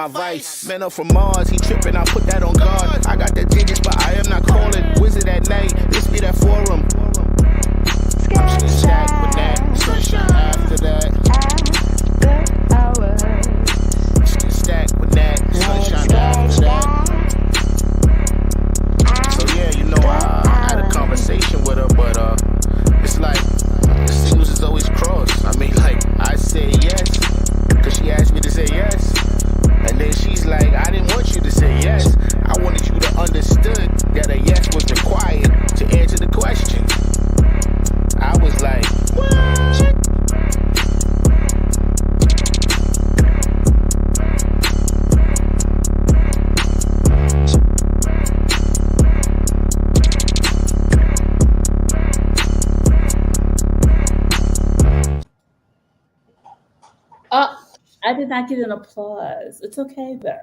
my vice. Man up from Mars, he tripping, I put that on guard. I got the digits, but I am not calling. Wizard at night, this be that forum. I'm shooting stack with that, sunshine after that. Shooting stack with that, sunshine after that. So yeah, you know, I had a conversation with her, but it's like the signals is always crossed. I mean, like, I say yes, cause she asked me to say yes. And then she's like, I didn't want you to say yes. I wanted you to understood that a yes was required to answer the question. I was like, what? I did not get an applause. It's okay though.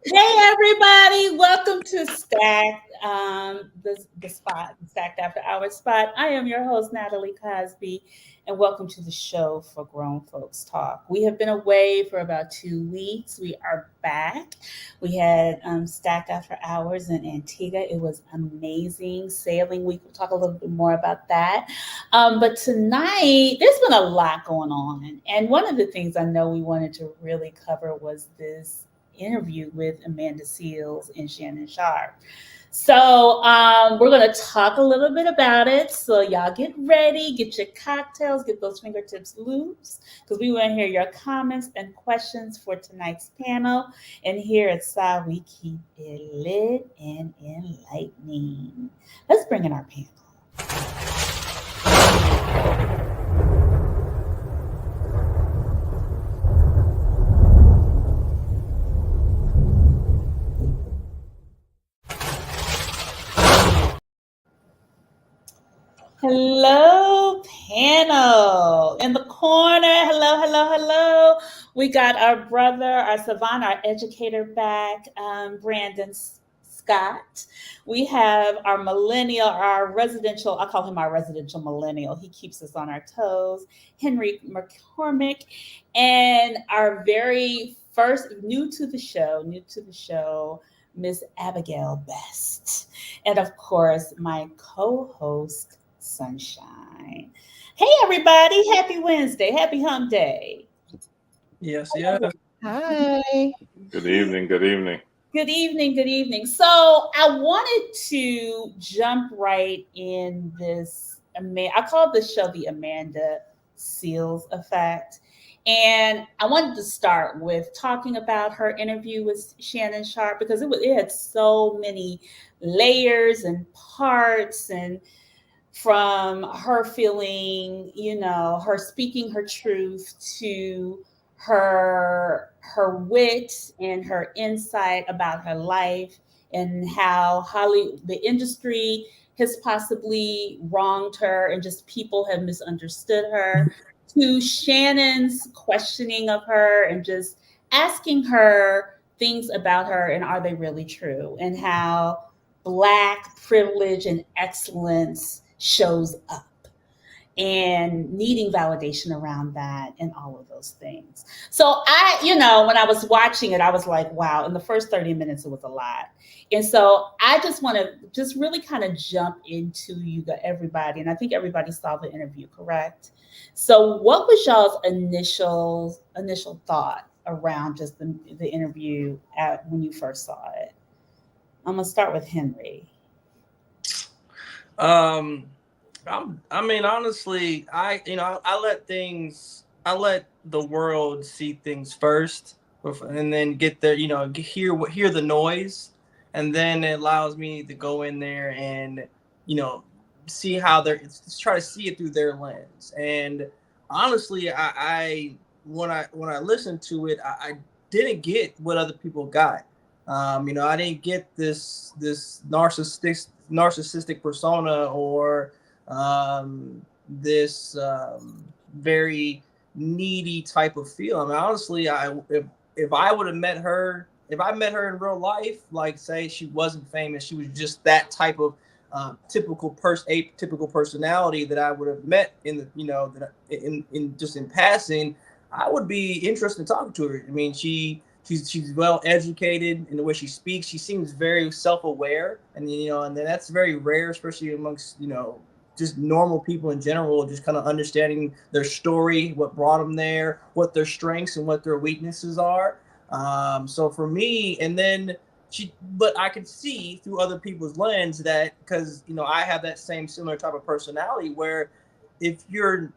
Hey everybody, welcome to Stacked, the spot, the Stacked After Hours spot. I am your host, Natalie Cosby, and welcome to the show for Grown Folks Talk. We have been away for about 2 weeks. We are back. We had Stacked After Hours in Antigua. It was amazing. Sailing week. We'll talk a little bit more about that. But tonight, there's been a lot going on. And one of the things I know we wanted to really cover was this interview with Amanda Seales and Shannon Sharpe. So we're going to talk a little bit about it. So y'all get ready, get your cocktails, get those fingertips loose, because we want to hear your comments and questions for tonight's panel. And here at SI, we keep it lit and enlightening. Let's bring in our panel. Hello, panel. In the corner, hello. We got our brother, our savant, our educator back, Brandon Scott. We have our millennial, our residential, I call him our residential millennial. He keeps us on our toes, Henry McCormick. And our very first, new to the show, Miss Abigail Best. And of course, my co-host, Sunshine. Hey everybody, happy Wednesday, happy hump day. Yes. Hi. Good evening. Good evening. So I wanted to jump right in this. I call this show the Amanda Seales effect. And I wanted to start with talking about her interview with Shannon Sharpe because it had so many layers and parts, and from her feeling, her speaking her truth, to her wit and her insight about her life and how the industry has possibly wronged her and just people have misunderstood her, to Shannon's questioning of her and just asking her things about her and are they really true, and how Black privilege and excellence shows up and needing validation around that and all of those things. So when I was watching it, I was like, wow, in the first 30 minutes, it was a lot. And so I just want to just really kind of jump into everybody. And I think everybody saw the interview, correct? So what was y'all's initial thought around just the interview when you first saw it? I'm going to start with Henry. I mean, honestly, I let the world see things first, and then get there, hear the noise, and then it allows me to go in there and, see how try to see it through their lens. And honestly, when I listened to it, I didn't get what other people got. I didn't get this narcissistic persona or this very needy type of feel. I mean, honestly, if I would have met her, if I met her in real life, like say she wasn't famous, she was just that type of atypical personality that I would have met in the, in passing, I would be interested in talking to her. I mean, she she's well educated in the way she speaks. She seems very self-aware, and and that's very rare, especially amongst just normal people in general. Just kind of understanding their story, what brought them there, what their strengths and what their weaknesses are. So for me, and then but I could see through other people's lens that because I have that same similar type of personality where if you're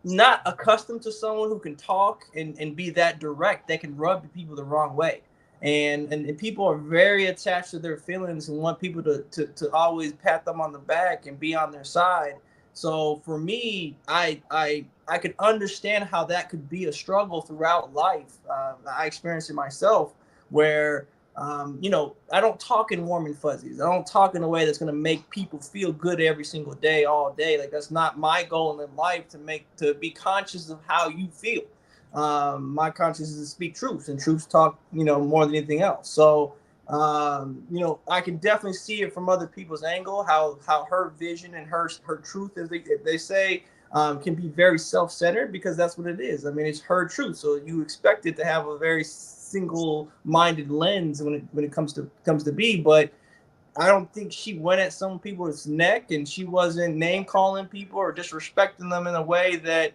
not accustomed to someone who can talk and be that direct, that can rub people the wrong way. And people are very attached to their feelings and want people to always pat them on the back and be on their side. So for me, I could understand how that could be a struggle throughout life. I experienced it myself where I don't talk in warm and fuzzies. I don't talk in a way that's going to make people feel good every single day, all day. Like that's not my goal in life to be conscious of how you feel. My conscience is to speak truth, and truths talk, more than anything else. So, I can definitely see it from other people's angle, how her vision and her truth, as they say, can be very self-centered because that's what it is. I mean, it's her truth, so you expect it to have a very single-minded lens when it comes to be. But I don't think she went at some people's neck, and she wasn't name calling people or disrespecting them in a way that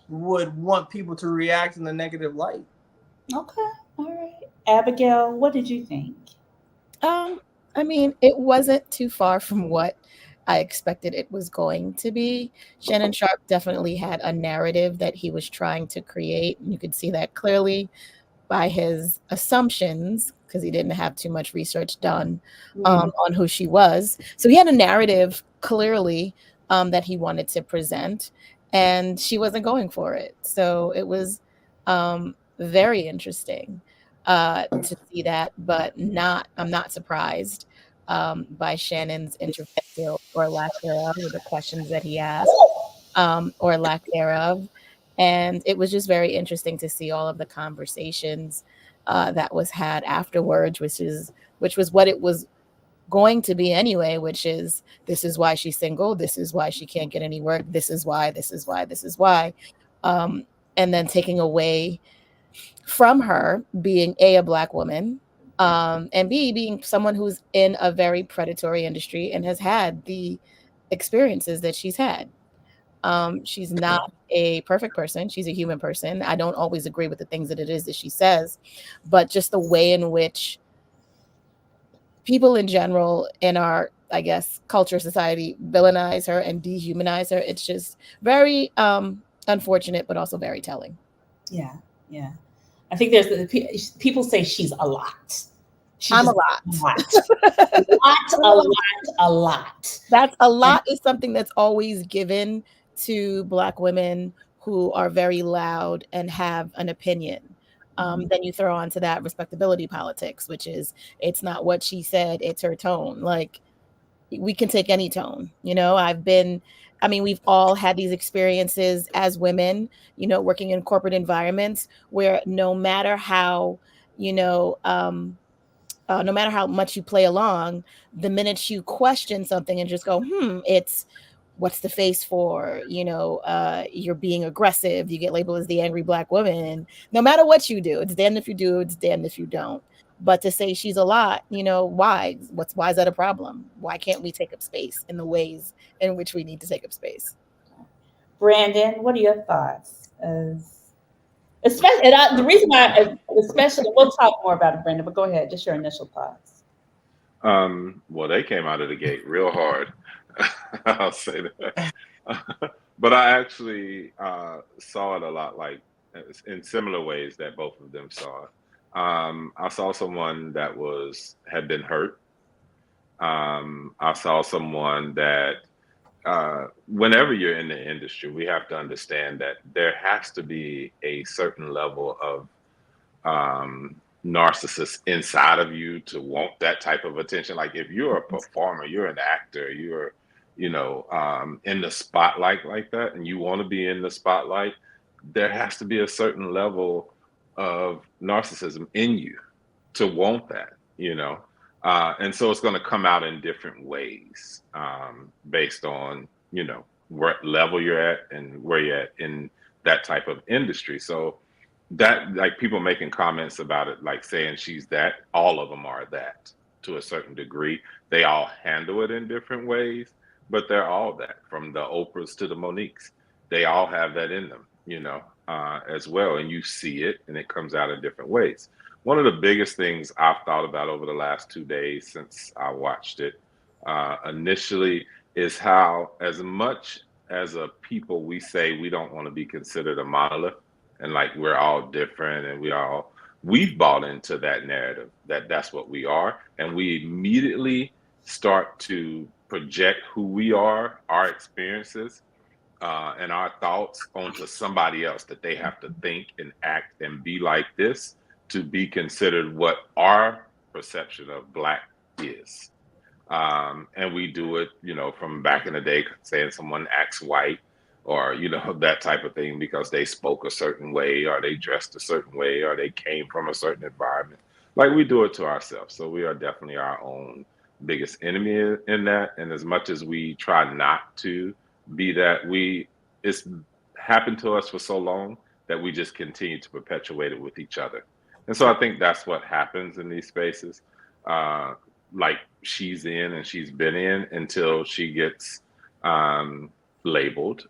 would want people to react in a negative light. Okay, all right. Abigail, what did you think? Um, I mean, it wasn't too far from what I expected it was going to be. Shannon Sharp definitely had a narrative that he was trying to create. And you could see that clearly by his assumptions because he didn't have too much research done on who she was. So he had a narrative clearly that he wanted to present, and she wasn't going for it. So it was very interesting to see that, but I'm not surprised by Shannon's intervention or lack thereof, or the questions that he asked or lack thereof. And it was just very interesting to see all of the conversations that was had afterwards, which was what it was going to be anyway, which is this is why she's single, this is why she can't get any work, this is why, this is why, this is why. And then taking away from her being a black woman, and B, being someone who's in a very predatory industry and has had the experiences that she's had. She's not a perfect person. She's a human person. I don't always agree with the things that it is that she says, but just the way in which people in general in our, I guess, culture, society villainize her and dehumanize her. It's just very unfortunate, but also very telling. Yeah, yeah. I think people say she's a lot. I'm a lot. A lot. That's a lot is something that's always given to Black women who are very loud and have an opinion. Then you throw onto that respectability politics, which is it's not what she said, it's her tone. Like we can take any tone, we've all had these experiences as women, working in corporate environments where no matter how, no matter how much you play along, the minute you question something and just go, it's what's the face for, you're being aggressive, you get labeled as the angry Black woman. No matter what you do, it's damned if you do, it's damned if you don't. But to say she's a lot, why? Why is that a problem? Why can't we take up space in the ways in which we need to take up space? Brandon, what are your thoughts? Especially, the reason why, especially, we'll talk more about it, Brandon, but go ahead, just your initial thoughts. Well, they came out of the gate real hard. I'll say that. But I actually saw it a lot like in similar ways that both of them saw it. I saw someone that had been hurt. I saw someone that whenever you're in the industry, we have to understand that there has to be a certain level of narcissist inside of you to want that type of attention. Like if you're a performer, you're an actor, you're in the spotlight like that, and you want to be in the spotlight, there has to be a certain level of narcissism in you to want that, and so it's going to come out in different ways based on what level you're at and where you're at in that type of industry. So that, like, people making comments about it, like saying she's that, all of them are that to a certain degree. They all handle it in different ways, but they're all that, from the Oprahs to the Moniques. They all have that in them, as well. And you see it, and it comes out in different ways. One of the biggest things I've thought about over the last 2 days since I watched it initially is how, as much as a people, we say we don't want to be considered a monolith, and like we're all different, and we've bought into that narrative that that's what we are, and we immediately start to project who we are, our experiences, and our thoughts onto somebody else, that they have to think and act and be like this to be considered what our perception of Black is. And we do it, from back in the day, saying someone acts white, or, that type of thing, because they spoke a certain way, or they dressed a certain way, or they came from a certain environment. Like, we do it to ourselves. So we are definitely our own biggest enemy in that. And as much as we try not to be that, it's happened to us for so long that we just continue to perpetuate it with each other. And so I think that's what happens in these spaces. Like, she's in and she's been in until she gets labeled,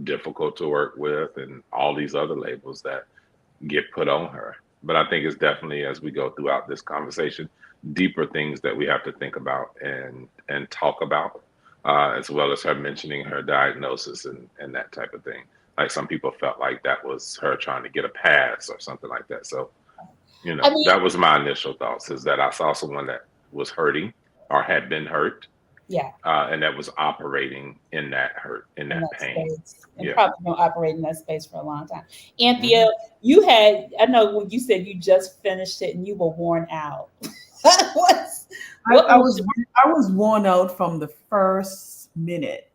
difficult to work with, and all these other labels that get put on her. But I think it's definitely, as we go throughout this conversation, deeper things that we have to think about and talk about, as well as her mentioning her diagnosis and that type of thing. Like, some people felt like that was her trying to get a pass or something like that. So, that was my initial thoughts, is that I saw someone that was hurting or had been hurt. Yeah. And that was operating in that hurt, in that pain. Space. And probably been operating in that space for a long time. Anthea, I know when you said you just finished it and you were worn out. I was worn out from the first minute.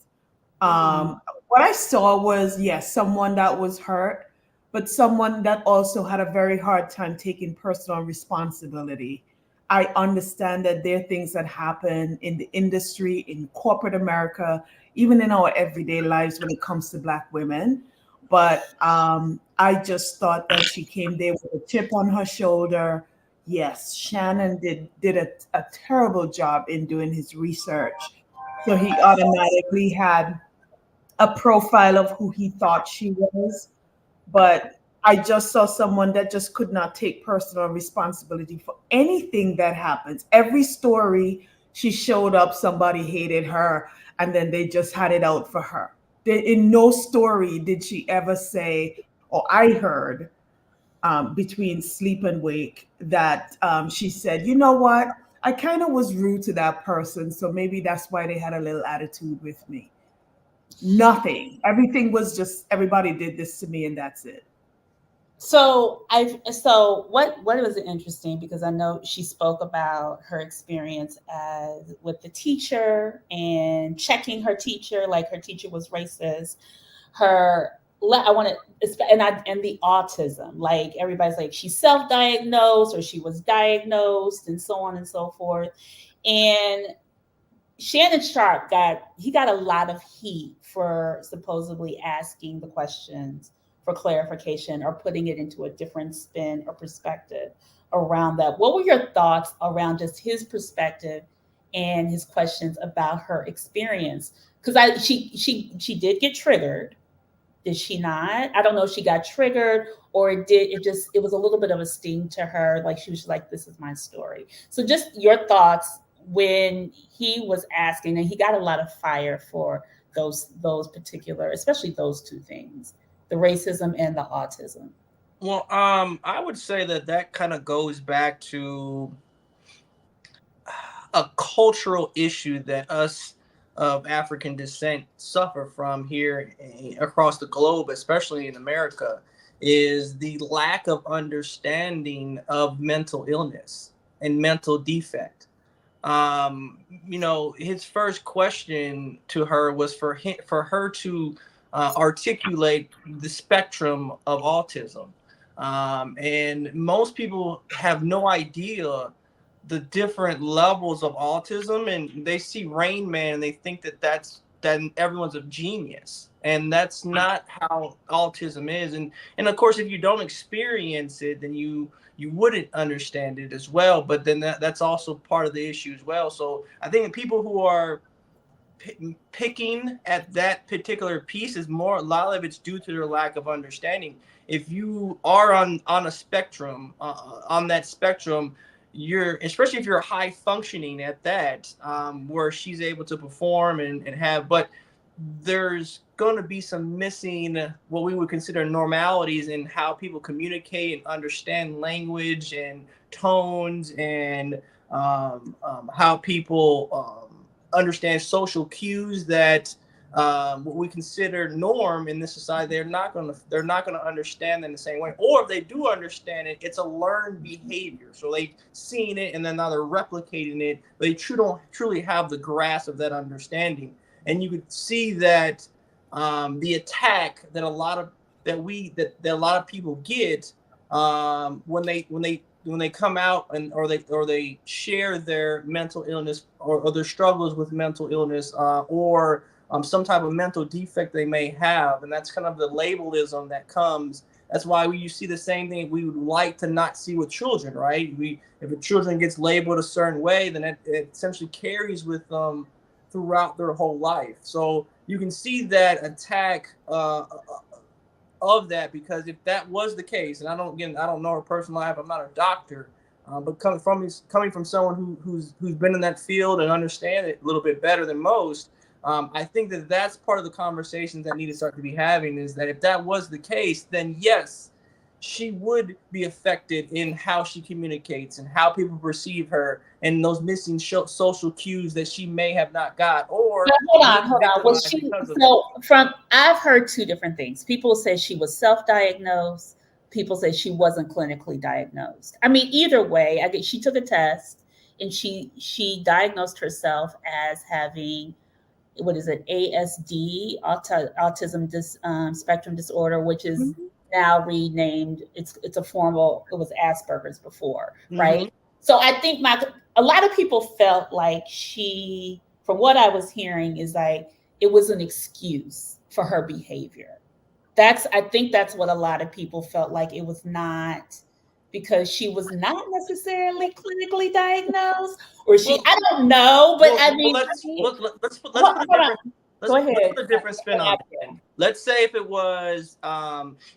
What I saw was, yes, someone that was hurt, but someone that also had a very hard time taking personal responsibility. I understand that there are things that happen in the industry, in corporate America, even in our everyday lives when it comes to Black women. But I just thought that she came there with a chip on her shoulder. Yes, Shannon did a terrible job in doing his research. So he automatically had a profile of who he thought she was. But I just saw someone that just could not take personal responsibility for anything that happens. Every story she showed up, somebody hated her, and then they just had it out for her. In no story did she ever say, or I heard between sleep and wake, that she said, you know what? I kind of was rude to that person, so maybe that's why they had a little attitude with me. Nothing. Everything was just, everybody did this to me, and that's it. So what was interesting, because I know she spoke about her experience with the teacher and checking her teacher, like her teacher was racist. And the autism, like everybody's like she's self-diagnosed or she was diagnosed and so on and so forth. And Shannon Sharpe got a lot of heat for supposedly asking the questions for clarification or putting it into a different spin or perspective around that. What were your thoughts around just his perspective and his questions about her experience? Because she did get triggered. Did she not? I don't know if she got triggered or it was a little bit of a sting to her. Like she was like, this is my story. So just your thoughts when he was asking, and he got a lot of fire for those particular, especially those two things, the racism and the autism. Well, I would say that kind of goes back to a cultural issue that us of African descent suffer from here across the globe, especially in America, is the lack of understanding of mental illness and mental defect. His first question to her was for her to articulate the spectrum of autism. And most people have no idea the different levels of autism, and they see Rain Man and they think that that's that everyone's a genius, and that's not how autism is. And of course, if you don't experience it, then you wouldn't understand it as well. But then that's also part of the issue as well. So I think people who are picking at that particular piece is more, a lot of it's due to their lack of understanding. If you are on a spectrum, on that spectrum, you're, especially if you're high functioning at that, where she's able to perform and have, but there's going to be some missing, what we would consider normalities in how people communicate and understand language and tones, and how people understand social cues that, what we consider norm in this society. They're not gonna understand in the same way, or if they do understand it, it's a learned behavior. So they've seen it and then now they're replicating it. They don't truly have the grasp of that understanding. And you could see that, the attack that a lot of people get, when they come out and or they share their mental illness, or their struggles with mental illness, or some type of mental defect they may have. And that's kind of the labelism that comes. That's why you see the same thing we would like to not see with children, right? If a children gets labeled a certain way, then it essentially carries with them throughout their whole life. So you can see that attack, of that, because if that was the case, and I don't know her personal life, I'm not a doctor, but coming from someone who's been in that field and understand it a little bit better than most, I think that that's part of the conversations that need to start to be having, is that if that was the case, then yes, she would be affected in how she communicates and how people perceive her, and those missing social cues that she may have not got, or Hold on. Was she, so from, I've heard two different things. People say she was self-diagnosed. People say she wasn't clinically diagnosed. I mean, either way, I get, she took a test and she diagnosed herself as having, what is it, ASD, autism spectrum disorder, which is now renamed. It's a formal. It was Asperger's before, right? So I think a lot of people felt like she, from what I was hearing, is like it was an excuse for her behavior. I think that's what a lot of people felt like. It was not because she was not necessarily clinically diagnosed, or she, I don't know, but I mean, let's put go ahead. Let's put a different spin on it. Let's say if it was,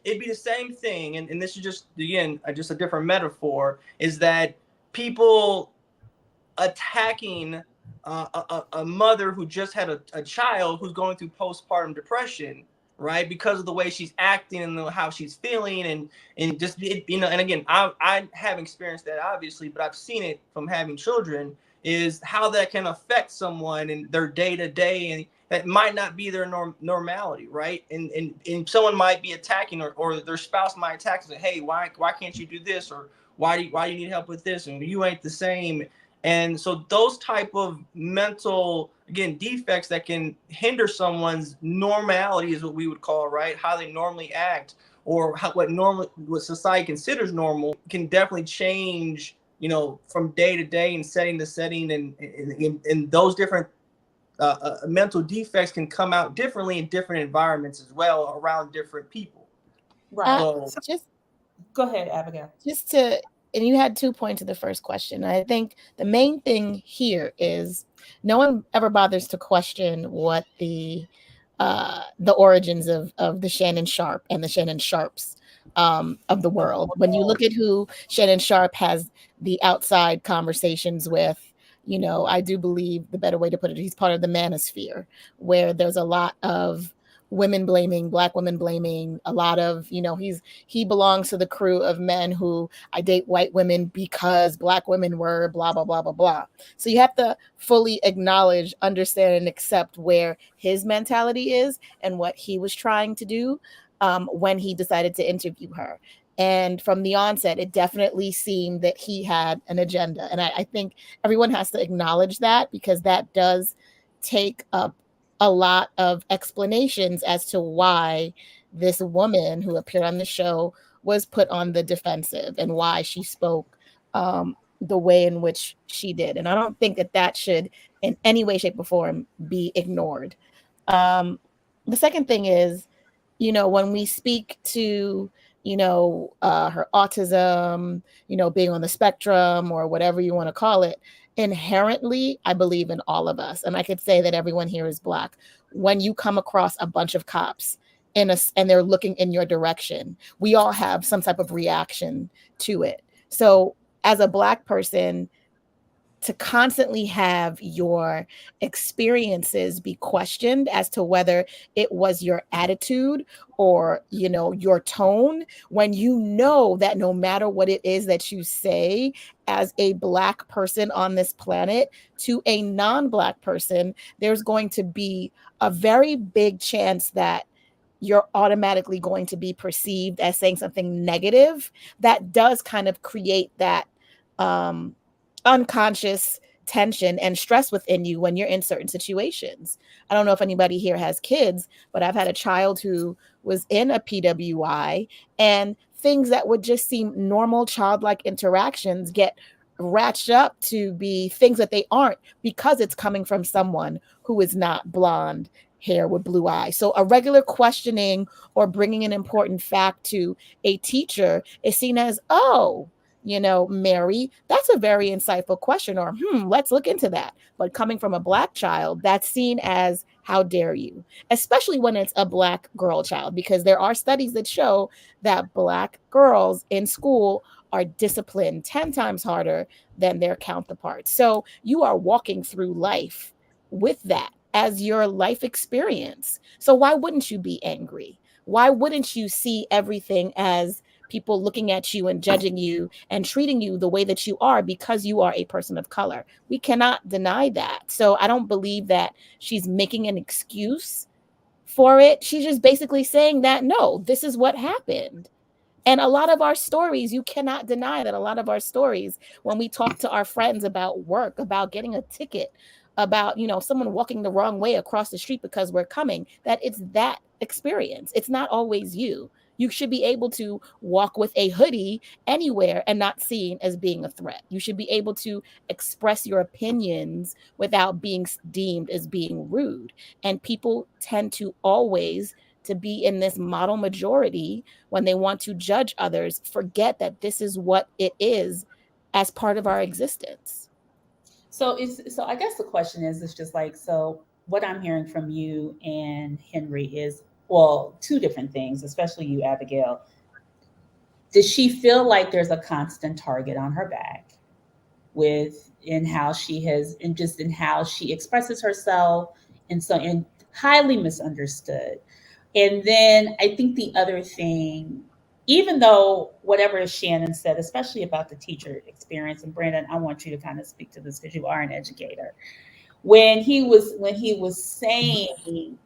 it'd be the same thing, and this is just, again, just a different metaphor, is that people attacking a mother who just had a child who's going through postpartum depression, right? Because of the way she's acting and how she's feeling, and just, and again, I haven't experienced that obviously, but I've seen it from having children, is how that can affect someone in their day to day, and that might not be their normality, right? And someone might be attacking, or their spouse might attack and say, hey, why can't you do this, or why do you need help with this, and you ain't the same. And so those type of mental, again, defects that can hinder someone's normality is what we would call, right, how they normally act, or what society considers normal, can definitely change, from day to day and setting to setting, and those different mental defects can come out differently in different environments as well, around different people. Right. So Just go ahead, Abigail. And you had 2 points to the first question. I think the main thing here is no one ever bothers to question what the origins of the Shannon Sharpe and the Shannon Sharpes of the world. When you look at who Shannon Sharpe has the outside conversations with, I do believe the better way to put it, he's part of the manosphere, where there's a lot of women blaming, Black women blaming, a lot of, he belongs to the crew of men who, I date white women because Black women were blah, blah, blah, blah, blah. So you have to fully acknowledge, understand, and accept where his mentality is and what he was trying to do when he decided to interview her. And from the onset, it definitely seemed that he had an agenda. And I think everyone has to acknowledge that, because that does take up a lot of explanations as to why this woman who appeared on the show was put on the defensive and why she spoke the way in which she did. And I don't think that should in any way, shape, or form be ignored. The second thing is, when we speak to, her autism, being on the spectrum or whatever you want to call it, inherently, I believe in all of us. And I could say that everyone here is Black. When you come across a bunch of cops and they're looking in your direction, we all have some type of reaction to it. So as a Black person, to constantly have your experiences be questioned as to whether it was your attitude or your tone, when that no matter what it is that you say as a Black person on this planet to a non-Black person, there's going to be a very big chance that you're automatically going to be perceived as saying something negative that does kind of create that um unconscious tension and stress within you when you're in certain situations. I don't know if anybody here has kids, but I've had a child who was in a PWI, and things that would just seem normal childlike interactions get ratcheted up to be things that they aren't, because it's coming from someone who is not blonde hair with blue eyes. So a regular questioning or bringing an important fact to a teacher is seen as, oh, Mary, that's a very insightful question, or let's look into that. But coming from a Black child, that's seen as, how dare you, especially when it's a Black girl child, because there are studies that show that Black girls in school are disciplined 10 times harder than their counterparts. So you are walking through life with that as your life experience. So why wouldn't you be angry? Why wouldn't you see everything as people looking at you and judging you and treating you the way that you are because you are a person of color? We cannot deny that. So I don't believe that she's making an excuse for it. She's just basically saying that, no, this is what happened. And a lot of our stories, you cannot deny that a lot of our stories, when we talk to our friends about work, about getting a ticket, about, someone walking the wrong way across the street because we're coming, that it's that experience. It's not always you. You should be able to walk with a hoodie anywhere and not seen as being a threat. You should be able to express your opinions without being deemed as being rude. And people tend to always to be in this model majority when they want to judge others, forget that this is what it is as part of our existence. So I guess the question is, it's just like, so what I'm hearing from you and Henry is, well, two different things, especially you, Abigail. Does she feel like there's a constant target on her back with in how she has, and just in how she expresses herself, and highly misunderstood? And then I think the other thing, even though whatever Shannon said, especially about the teacher experience, and Brandon, I want you to kind of speak to this because you are an educator. When he was saying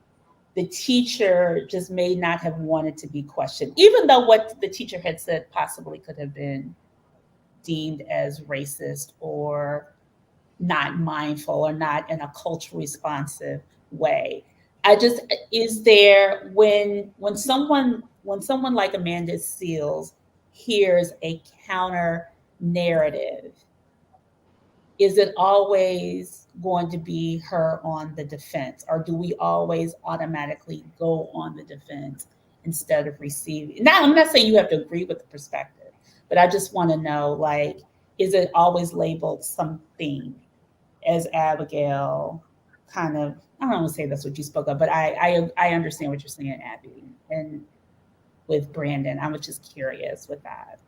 the teacher just may not have wanted to be questioned, even though what the teacher had said possibly could have been deemed as racist or not mindful or not in a culturally responsive way. I just, is there, when someone like Amanda Seales hears a counter narrative, is it always going to be her on the defense, or do we always automatically go on the defense instead of receiving? Now, I'm not saying you have to agree with the perspective, but I just want to know, like, is it always labeled something, as Abigail kind of, I don't want to say that's what you spoke of, but I understand what you're saying, Abby, and with Brandon, I was just curious with that.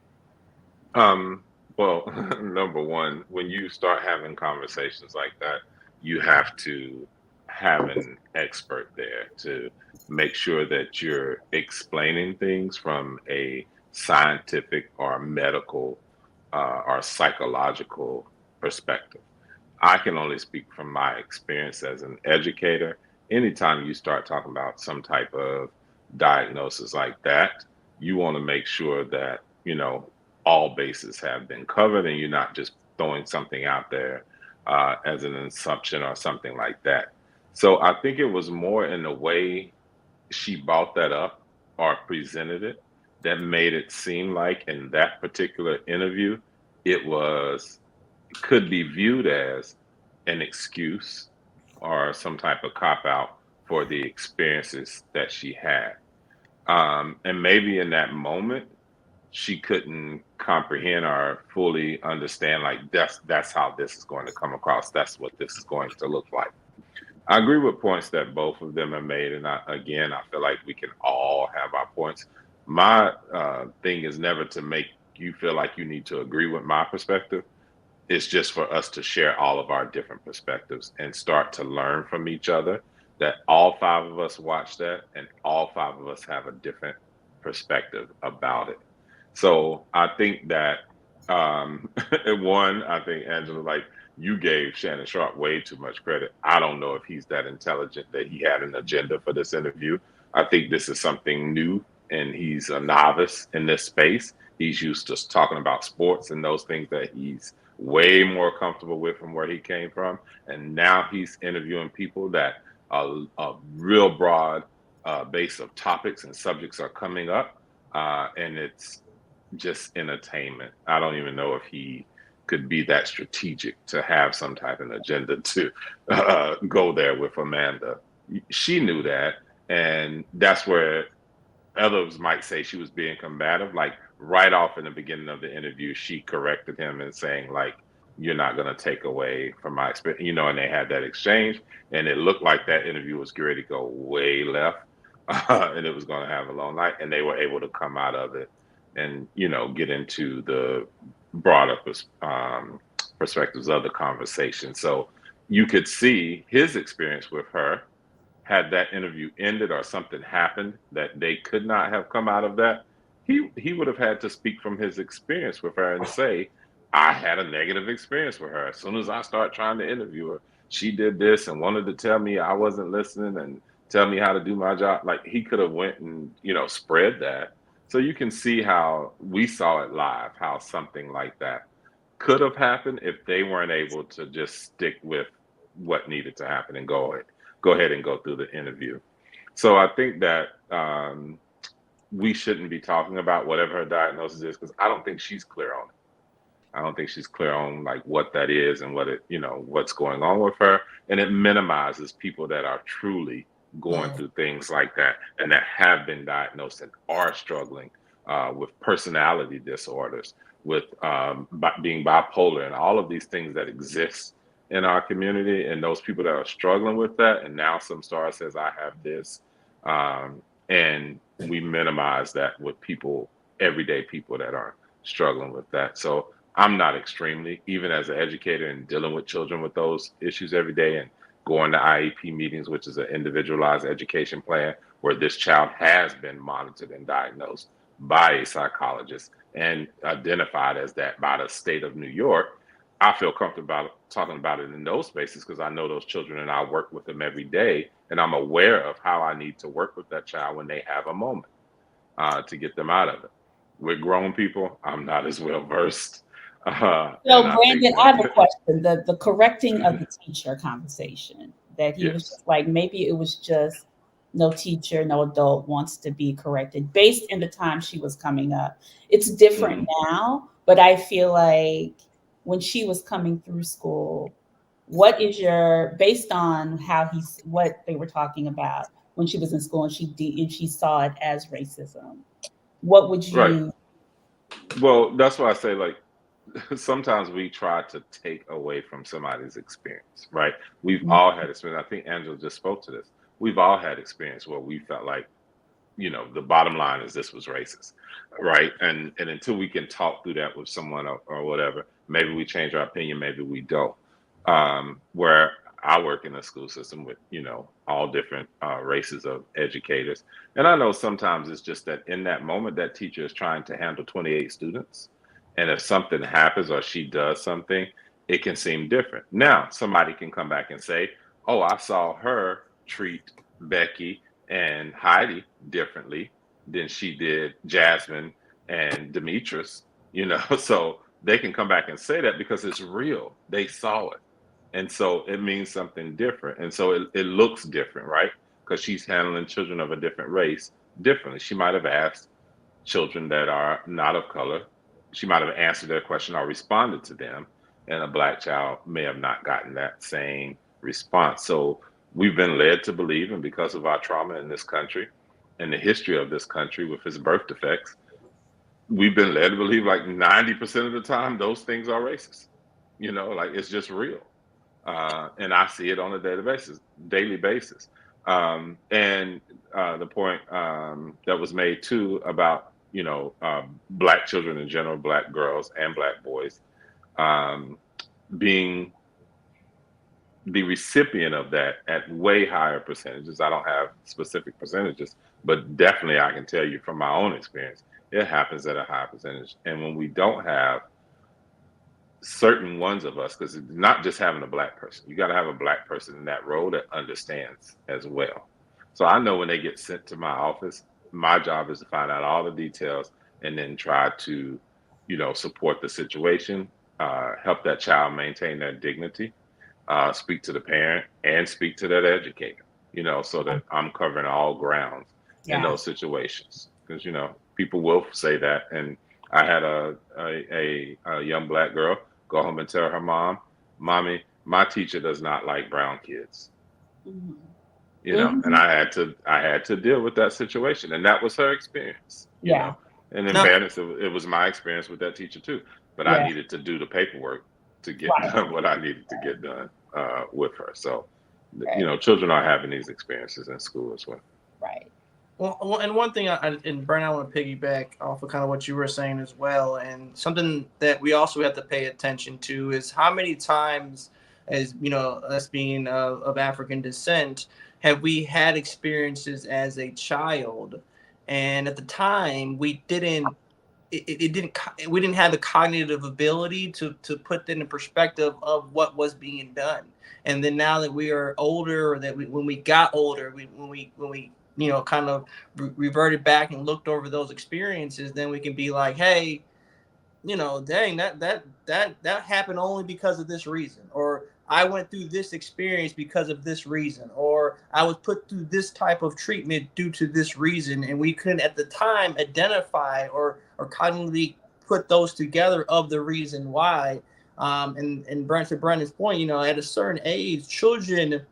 Well, number one, when you start having conversations like that, you have to have an expert there to make sure that you're explaining things from a scientific or medical or psychological perspective. I can only speak from my experience as an educator. Anytime you start talking about some type of diagnosis like that, you want to make sure that, all bases have been covered and you're not just throwing something out there as an assumption or something like that. So I think it was more in the way she brought that up or presented it that made it seem like in that particular interview, it was could be viewed as an excuse or some type of cop out for the experiences that she had. And maybe in that moment, she couldn't comprehend or fully understand, like, that's how this is going to come across. That's what this is going to look like. I agree with points that both of them have made, and again, I feel like we can all have our points. My thing is never to make you feel like you need to agree with my perspective. It's just for us to share all of our different perspectives and start to learn from each other. That all five of us watch that, and all five of us have a different perspective about it. So I think that one, I think Angela, like, you gave Shannon Sharp way too much credit. I don't know if he's that intelligent that he had an agenda for this interview. I think this is something new, and he's a novice in this space. He's used to talking about sports and those things that he's way more comfortable with from where he came from. And now he's interviewing people that a real broad base of topics and subjects are coming up. And it's just entertainment. I don't even know if he could be that strategic to have some type of agenda to go there with Amanda. She knew that. And that's where others might say she was being combative. Like, right off in the beginning of the interview, she corrected him and saying, like, you're not going to take away from my experience, and they had that exchange, and it looked like that interview was ready to go way left, and it was going to have a long night, and they were able to come out of it and, get into the broader perspectives of the conversation. So you could see his experience with her. Had that interview ended or something happened that they could not have come out of that, he would have had to speak from his experience with her and say, I had a negative experience with her. As soon as I start trying to interview her, she did this and wanted to tell me I wasn't listening and tell me how to do my job. Like, he could have went and, spread that. So you can see how we saw it live, how something like that could have happened if they weren't able to just stick with what needed to happen and go ahead and go through the interview. So I think that we shouldn't be talking about whatever her diagnosis is, because I don't think she's clear on it. I don't think she's clear on, like, what that is and what's going on with her. And it minimizes people that are truly going through things like that and that have been diagnosed and are struggling with personality disorders, with being bipolar, and all of these things that exist in our community, and those people that are struggling with that. And now some star says, I have this. And we minimize that with people, everyday people that are struggling with that. So I'm not extremely, even as an educator and dealing with children with those issues every day, and going to IEP meetings, which is an individualized education plan, where this child has been monitored and diagnosed by a psychologist and identified as that by the state of New York. I feel comfortable about talking about it in those spaces because I know those children and I work with them every day, and I'm aware of how I need to work with that child when they have a moment to get them out of it. With grown people, I'm not as well versed. So, Brandon, I have a question. The correcting of the teacher conversation that he was just like, maybe it was just no teacher, no adult wants to be corrected based in the time she was coming up. It's different now, but I feel like when she was coming through school, what is based on what they were talking about when she was in school and she saw it as racism, what would you? Right. Well, that's why I say, like, sometimes we try to take away from somebody's experience, right? We've all had experience. I think Angela just spoke to this. We've all had experience where we felt like, the bottom line is this was racist, right? And until we can talk through that with someone or whatever, maybe we change our opinion, maybe we don't. Where I work in a school system with, all different races of educators. And I know sometimes it's just that in that moment, that teacher is trying to handle 28 students. And if something happens or she does something, it can seem different. Now, somebody can come back and say, oh, I saw her treat Becky and Heidi differently than she did Jasmine and Demetrius, so they can come back and say that because it's real. They saw it. And so it means something different. And so it looks different, right? Because she's handling children of a different race differently. She might have asked children that are not of color. She might have answered their question or responded to them. And a Black child may have not gotten that same response. So we've been led to believe, and because of our trauma in this country and the history of this country with its birth defects, we've been led to believe like 90% of the time those things are racist. Like it's just real. And I see it on a daily basis. And the point that was made too about, black children in general, black girls and black boys, being the recipient of that at way higher percentages. I don't have specific percentages, but definitely I can tell you from my own experience, it happens at a high percentage. And when we don't have certain ones of us, because it's not just having a black person, you got to have a black person in that role that understands as well. So I know when they get sent to my office, my job is to find out all the details and then try to, support the situation, help that child maintain their dignity, speak to the parent and speak to that educator, so that I'm covering all grounds in those situations. Because, people will say that. And I had a young black girl go home and tell her mom, "Mommy, my teacher does not like brown kids." And I had to deal with that situation. And that was her experience, you know. And in fairness, it was my experience with that teacher too. But I needed to do the paperwork to get done what I needed to get done with her. So, children are having these experiences in school as well. Right. Well, and one thing, and Brent, I want to piggyback off of kind of what you were saying as well. And something that we also have to pay attention to is how many times, as us being of African descent, have we had experiences as a child, and at the time we didn't have the cognitive ability to put that in perspective of what was being done. And then now that we are older, or that when we got older, when we kind of reverted back and looked over those experiences, then we can be like, hey, dang, that happened only because of this reason, or I went through this experience because of this reason, or I was put through this type of treatment due to this reason. And we couldn't at the time identify or cognitively put those together of the reason why. And to Brandon's point, at a certain age, children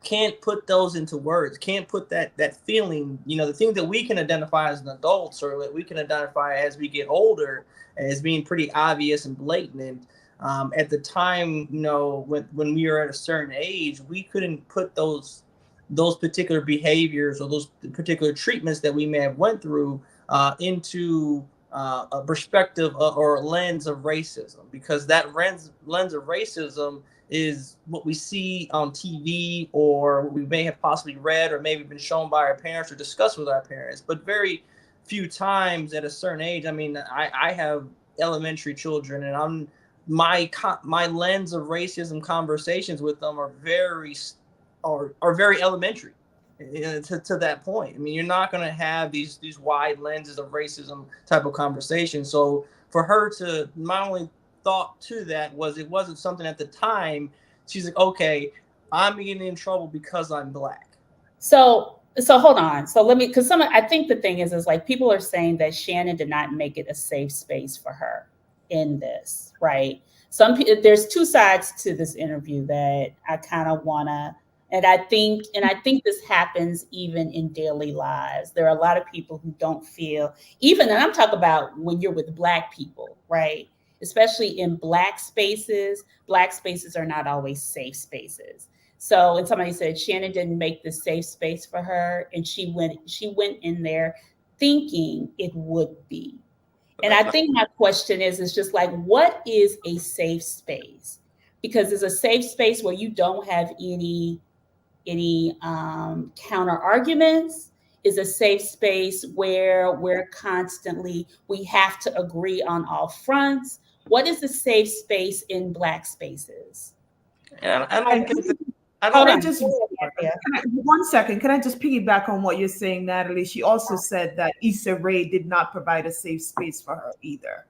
can't put those into words, can't put that feeling, the things that we can identify as an adults, or that we can identify as we get older, as being pretty obvious and blatant. At the time, when we were at a certain age, we couldn't put those particular behaviors or those particular treatments that we may have went through into a perspective or a lens of racism, because that lens of racism is what we see on TV, or what we may have possibly read, or maybe been shown by our parents or discussed with our parents, but very few times at a certain age. I mean, I have elementary children, and my lens of racism conversations with them are very elementary to that point. I mean, you're not going to have these wide lenses of racism type of conversation. So for her to, my only thought to that was, it wasn't something at the time. She's like, okay, I'm getting in trouble because I'm black. So hold on. So let me, because I think the thing is like, people are saying that Shannon did not make it a safe space for her in this, right? There's two sides to this interview that I kind of want to, and I think this happens even in daily lives. There are a lot of people who don't feel, and I'm talking about when you're with Black people, right? Especially in Black spaces are not always safe spaces. So, and somebody said Shannon didn't make the safe space for her, and she went in there thinking it would be. And I think my question is just like, what is a safe space? Because it's a safe space where you don't have any counter arguments. Is a safe space where we have to agree on all fronts. What is a safe space in Black spaces? And I don't think one second. Can I just piggyback on what you're saying, Natalie? She also said that Issa Rae did not provide a safe space for her either.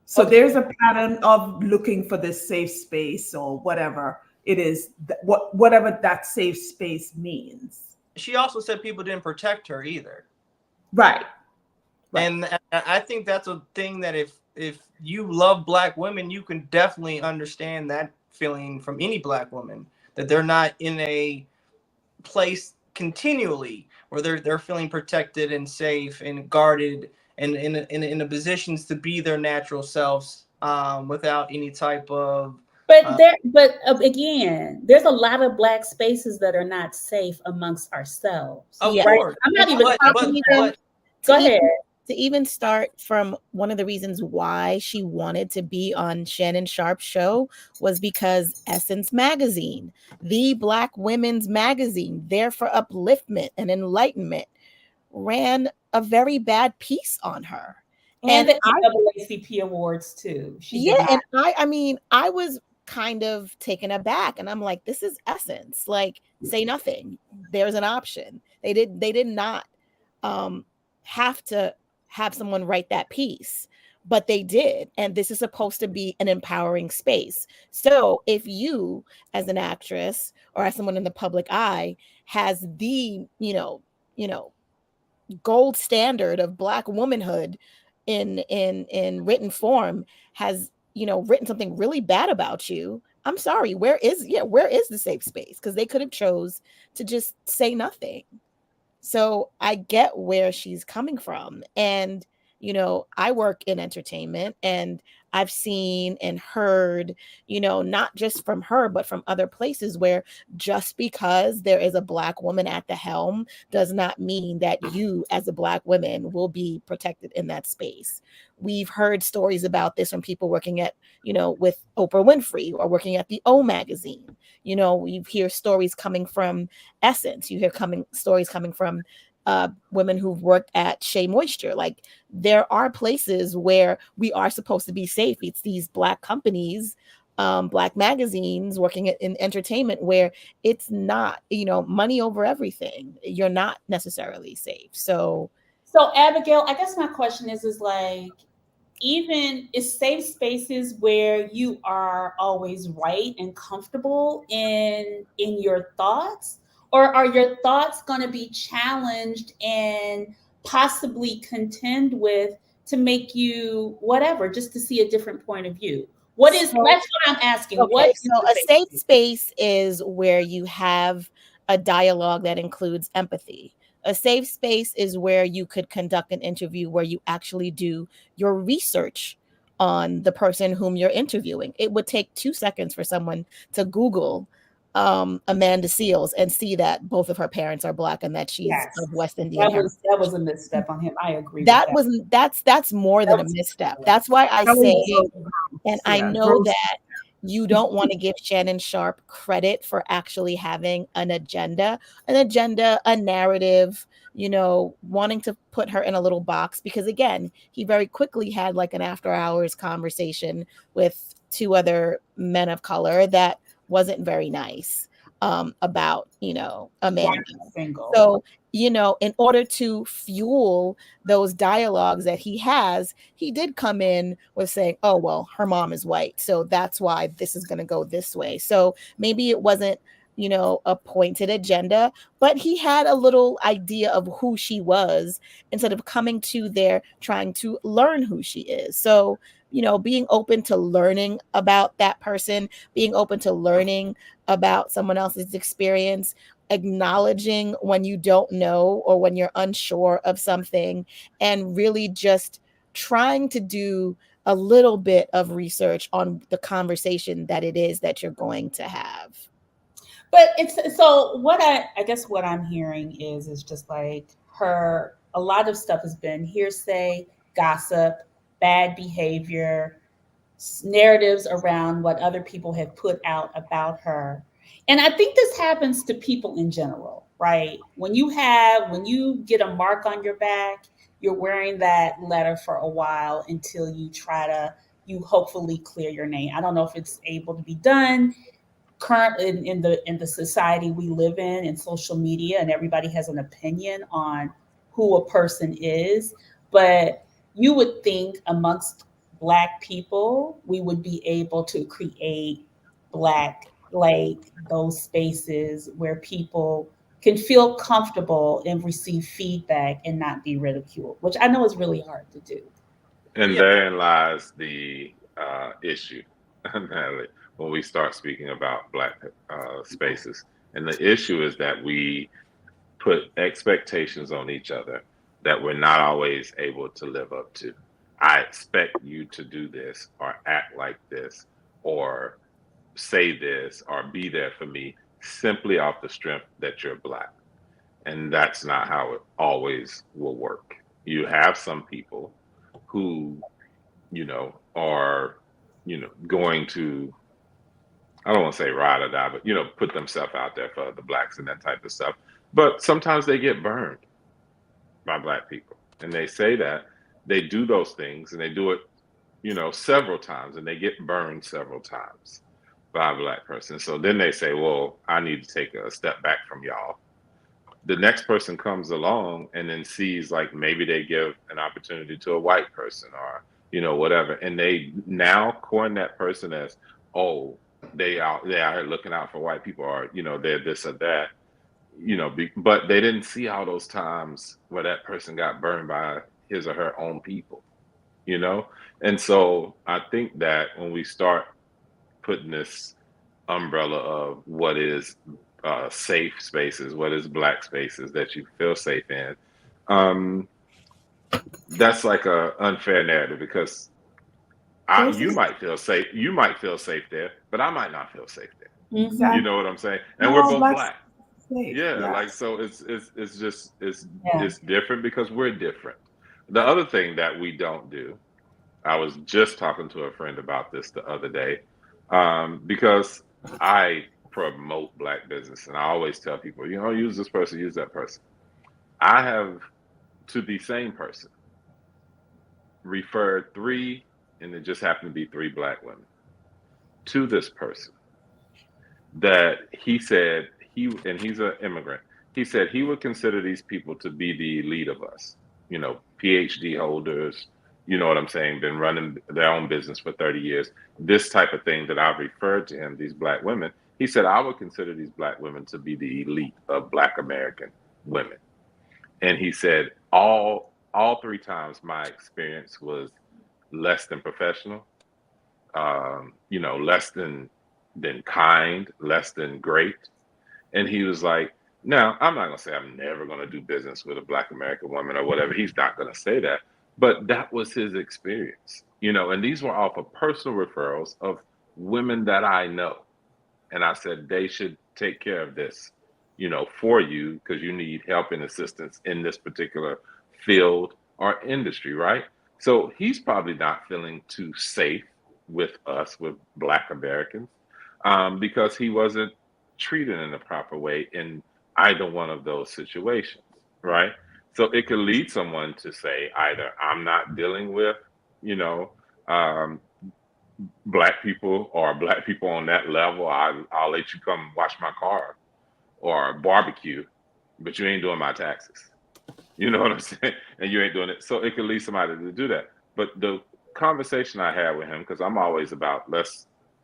So there's a pattern of looking for this safe space, or whatever it is, whatever that safe space means. She also said people didn't protect her either. Right. And I think that's a thing that if you love Black women, you can definitely understand that feeling from any Black woman. that they're not in a place continually where they're feeling protected and safe and guarded and in a positions to be their natural selves, without any type of But again, there's a lot of black spaces that are not safe amongst ourselves, of Yeah. right? course. I'm not even but To talking even about. but to Go even ahead. to even start from one of the reasons why she wanted to be on Shannon Sharp's show was because Essence Magazine, the Black women's magazine, there for upliftment and enlightenment, ran a very bad piece on her. And And the I NAACP awards too. She Yeah, did not. and I mean, I was kind of taken aback and I'm like, this is Essence. Like, say nothing. There's an option. They did not um have to have someone write that piece, but they did. And this is supposed to be an empowering space. So if you as an actress or as someone in the public eye has the, you know, gold standard of black womanhood in written form has written something really bad about you, I'm sorry, where is the safe space? Because they could have chose to just say nothing. So I get where she's coming from. And, I work in entertainment and I've seen and heard, not just from her, but from other places where just because there is a black woman at the helm does not mean that you, as a black woman, will be protected in that space. We've heard stories about this from people working at, with Oprah Winfrey or working at the O magazine. You hear stories coming from Essence. You hear coming stories coming from women who've worked at Shea Moisture. Like, there are places where we are supposed to be safe. It's these black companies, black magazines working in entertainment where it's not, money over everything. You're not necessarily safe. So Abigail, I guess my question is like, even is safe spaces where you are always right and comfortable in your thoughts, or are your thoughts going to be challenged and possibly contend with to make you whatever, just to see a different point of view? What is, so that's what I'm asking, what Okay, is so the a safe safe space? space is where you have a dialogue that includes empathy. A safe space is where you could conduct an interview where you actually do your research on the person whom you're interviewing. It would take 2 seconds for someone to Google Amanda Seales and see that both of her parents are black and that she's Yes, of West Indian that was heritage. a misstep on him. I agree with That that. wasn't that's more That than a was misstep. That's ridiculous. why I That was say, and gross. I Yeah, know gross. that you don't want to give Shannon Sharp credit for actually having a narrative, wanting to put her in a little box, because again, he very quickly had like an after hours conversation with two other men of color that wasn't very nice about, Why Amanda. he's single. So, in order to fuel those dialogues that he has, he did come in with saying, oh, well, her mom is white. So that's why this is going to go this way. So maybe it wasn't, a pointed agenda, but he had a little idea of who she was instead of coming to there trying to learn who she is. So, being open to learning about that person, being open to learning about someone else's experience, acknowledging when you don't know or when you're unsure of something, and really just trying to do a little bit of research on the conversation that it is that you're going to have. But it's so what I guess what I'm hearing is just like her, a lot of stuff has been hearsay, gossip, bad behavior, narratives around what other people have put out about her. And I think this happens to people in general, right? When you get a mark on your back, you're wearing that letter for a while until you hopefully clear your name. I don't know if it's able to be done current in the society we live in and social media, and everybody has an opinion on who a person is, but you would think amongst black people we would be able to create black, like, those spaces where people can feel comfortable and receive feedback and not be ridiculed, which I know is really hard to do. And Yeah. therein lies the issue, Natalie. when we start speaking about Black spaces. And the issue is that we put expectations on each other that we're not always able to live up to. I expect you to do this or act like this or say this or be there for me simply off the strength that you're Black. And that's not how it always will work. You have some people who, are, going to, I don't want to say ride or die, but, put themselves out there for the Blacks and that type of stuff. But sometimes they get burned by Black people. And they say that they do those things and they do it, several times, and they get burned several times by a Black person. So then they say, well, I need to take a step back from y'all. The next person comes along and then sees like maybe they give an opportunity to a white person or, whatever. And they now coin that person as, oh, they out here looking out for white people or, they're this or that. But they didn't see all those times where that person got burned by his or her own people, And so I think that when we start putting this umbrella of what is safe spaces, what is Black spaces that you feel safe in, that's like a unfair narrative because you might feel safe there, but I might not feel safe there. Mm-hmm. You know what I'm saying? And we're both Black. Safe. Yeah, Yes. like so it's different because we're different. The other thing that we don't do, I was just talking to a friend about this the other day, because I promote Black business and I always tell people, use this person, use that person. I have, to the same person, referred 3, and it just happened to be 3 Black women, to this person that he said and he's an immigrant. He said he would consider these people to be the elite of us, PhD holders, you know what I'm saying, been running their own business for 30 years. This type of thing that I've referred to him, these Black women, he said, I would consider these Black women to be the elite of Black American women. And he said, all 3 times my experience was less than professional, less than kind, less than great. And he was like, now, I'm not going to say I'm never going to do business with a Black American woman or whatever. He's not going to say that. But that was his experience, and these were off of personal referrals of women that I know. And I said, they should take care of this, for you because you need help and assistance in this particular field or industry, right? So he's probably not feeling too safe with us, with Black Americans, because he wasn't treated in the proper way in either one of those situations, right? So it could lead someone to say either I'm not dealing with, Black people or Black people on that level. I'll let you come wash my car or barbecue, but you ain't doing my taxes. You know what I'm saying? And you ain't doing it. So it could lead somebody to do that. But the conversation I had with him, because I'm always about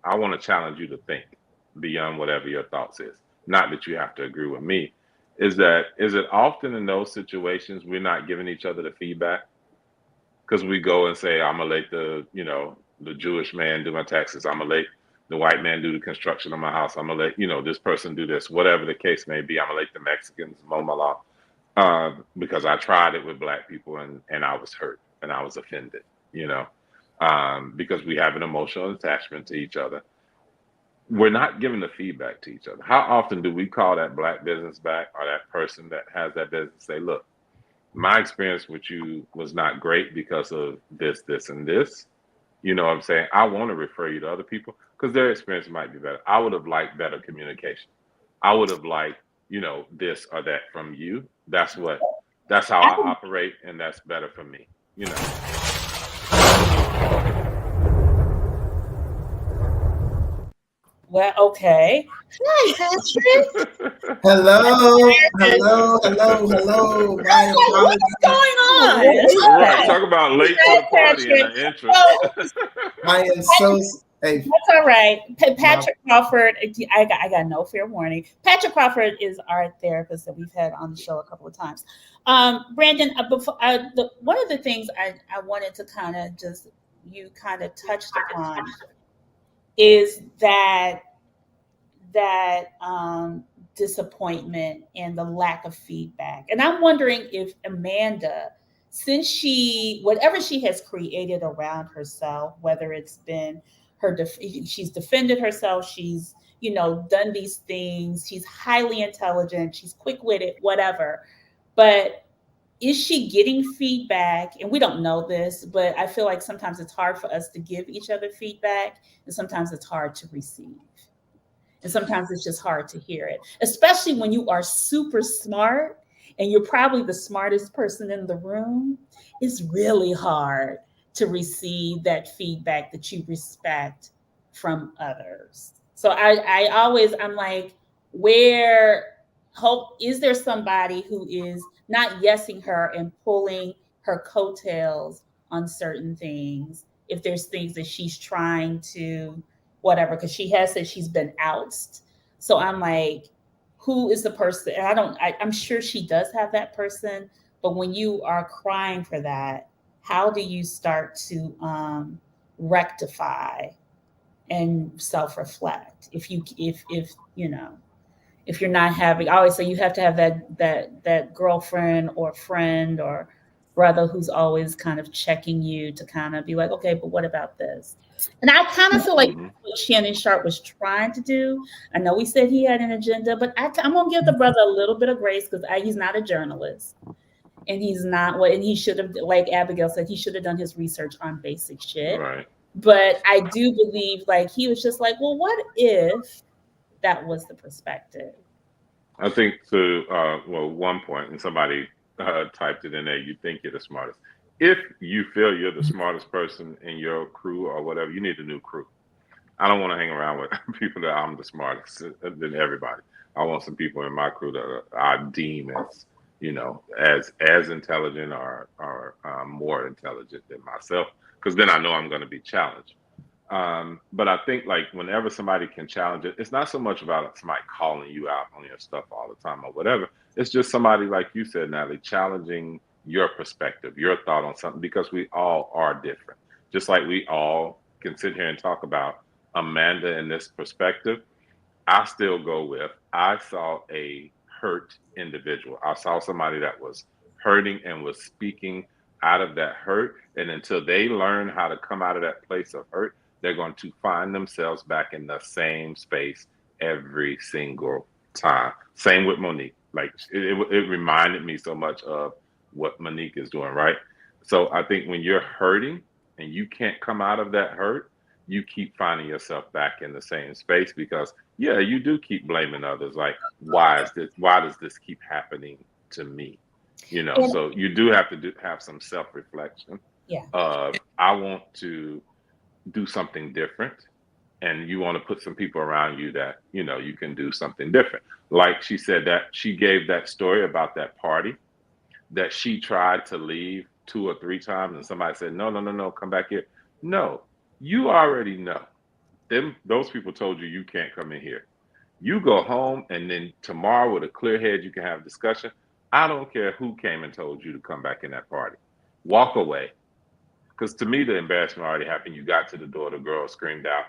I want to challenge you to think beyond whatever your thoughts is. Not that you have to agree with me. Is it often in those situations we're not giving each other the feedback? Because we go and say, I'm gonna let the Jewish man do my taxes. I'm gonna let the white man do the construction of my house. I'm gonna let, this person do this, whatever the case may be. I'm gonna let the Mexicans mow my lawn. Because I tried it with Black people and I was hurt and I was offended, because we have an emotional attachment to each other. We're not giving the feedback to each other. How often do we call that Black business back or that person that has that business say, look, my experience with you was not great because of this, this, and this. You know what I'm saying? I want to refer you to other people because their experience might be better. I would have liked better communication. I would have liked, this or that from you. That's how I operate, and that's better for me, Well, okay. Hi, Patrick. Hello. My apologies. What's going on? Right, talk about late to the party in the intro. I am so. Hey, That's all right. Patrick Crawford, I got no fair warning. Patrick Crawford is our therapist that we've had on the show a couple of times. Brandon, one of the things I wanted to you kind of touched upon is that disappointment and the lack of feedback. And I'm wondering if Amanda, since whatever she has created around herself, whether it's been she's defended herself, she's, done these things, she's highly intelligent, she's quick-witted, whatever. But is she getting feedback? And we don't know this, but I feel like sometimes it's hard for us to give each other feedback, and sometimes it's hard to receive. And sometimes it's just hard to hear it, especially when you are super smart and you're probably the smartest person in the room. It's really hard to receive that feedback that you respect from others. So I'm like, is there somebody who is not yesing her and pulling her coattails on certain things? If there's things that she's trying to whatever, because she has said she's been ousted. So I'm like, who is the person? And I'm sure she does have that person, but when you are crying for that, how do you start to rectify and self-reflect? If you're not having, I always say you have to have that girlfriend or friend or brother who's always kind of checking you to kind of be like, okay, but what about this? And I kind of feel like what Shannon Sharp was trying to do. I know we said he had an agenda, but I'm gonna give the brother a little bit of grace because he's not a journalist, and he's not what, and he should have, like Abigail said, he should have done his research on basic shit. Right. But I do believe, like, he was just like, well, what if that was the perspective? I think one point, and somebody typed it in there, you think you're the smartest. If you feel you're the smartest person in your crew or whatever, you need a new crew. I don't want to hang around with people that I'm the smartest than everybody. I want some people in my crew that I deem as, as intelligent or more intelligent than myself, because then I know I'm going to be challenged. But I think like whenever somebody can challenge it, it's not so much about somebody calling you out on your stuff all the time or whatever. It's just somebody, like you said, Natalie, challenging your perspective, your thought on something, because we all are different. Just like we all can sit here and talk about Amanda in this perspective, I still go with, I saw a hurt individual. I saw somebody that was hurting and was speaking out of that hurt. And until they learn how to come out of that place of hurt, they're going to find themselves back in the same space every single time. Same with Monique. Like it reminded me so much of what Monique is doing, right? So I think when you're hurting and you can't come out of that hurt, you keep finding yourself back in the same space because, yeah, you do keep blaming others. Like, why does this keep happening to me? So you do have to have some self-reflection. Yeah. I want to do something different, and you want to put some people around you that, you can do something different. Like she said, that she gave that story about that party that she tried to leave 2 or 3 times, and somebody said, no, come back here. No, you already know. Those people told you can't come in here. You go home, and then tomorrow with a clear head, you can have a discussion. I don't care who came and told you to come back in that party. Walk away. Because to me, the embarrassment already happened. You got to the door, the girl screamed out,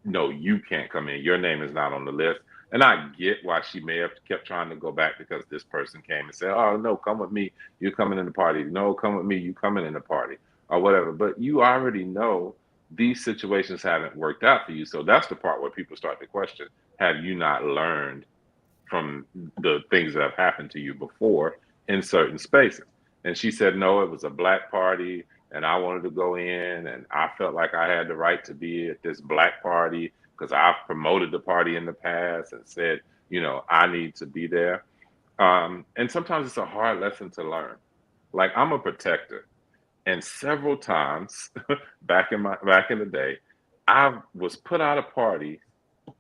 no, you can't come in. Your name is not on the list. And I get why she may have kept trying to go back, because this person came and said, oh, no, come with me. You're coming in the party. No, come with me. You coming in the party or whatever. But you already know these situations haven't worked out for you. So that's the part where people start to question, have you not learned from the things that have happened to you before in certain spaces? And she said, no, it was a black party and I wanted to go in and I felt like I had the right to be at this black party because I've promoted the party in the past and said, I need to be there. And sometimes it's a hard lesson to learn. Like, I'm a protector. And several times back in the day, I was put out a party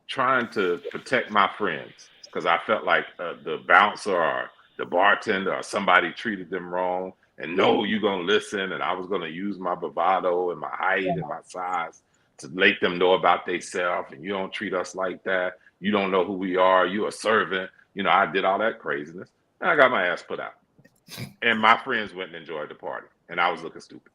trying to protect my friends because I felt like the bouncer or the bartender or somebody treated them wrong. And no, you're going to listen. And I was going to use my bravado and my height and my size to make them know about themselves. And you don't treat us like that. You don't know who we are. You're a servant. I did all that craziness. And I got my ass put out. And my friends went and enjoyed the party. And I was looking stupid.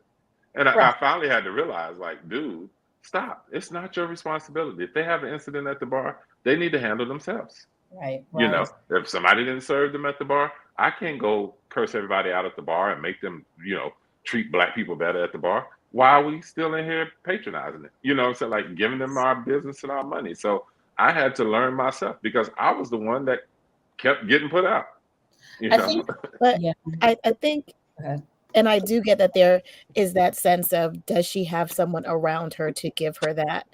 And I finally had to realize, like, dude, Stop. It's not your responsibility. If they have an incident at the bar, they need to handle themselves. Right, You right. know, if somebody didn't serve them at the bar, I can't go curse everybody out at the bar and make them, treat black people better at the bar. Why are we still in here patronizing it? You know what I'm saying? Like giving them our business and our money. So I had to learn myself because I was the one that kept getting put out. You I know, think, But yeah. I think, Okay. and I do get that there is that sense of, does she have someone around her to give her that?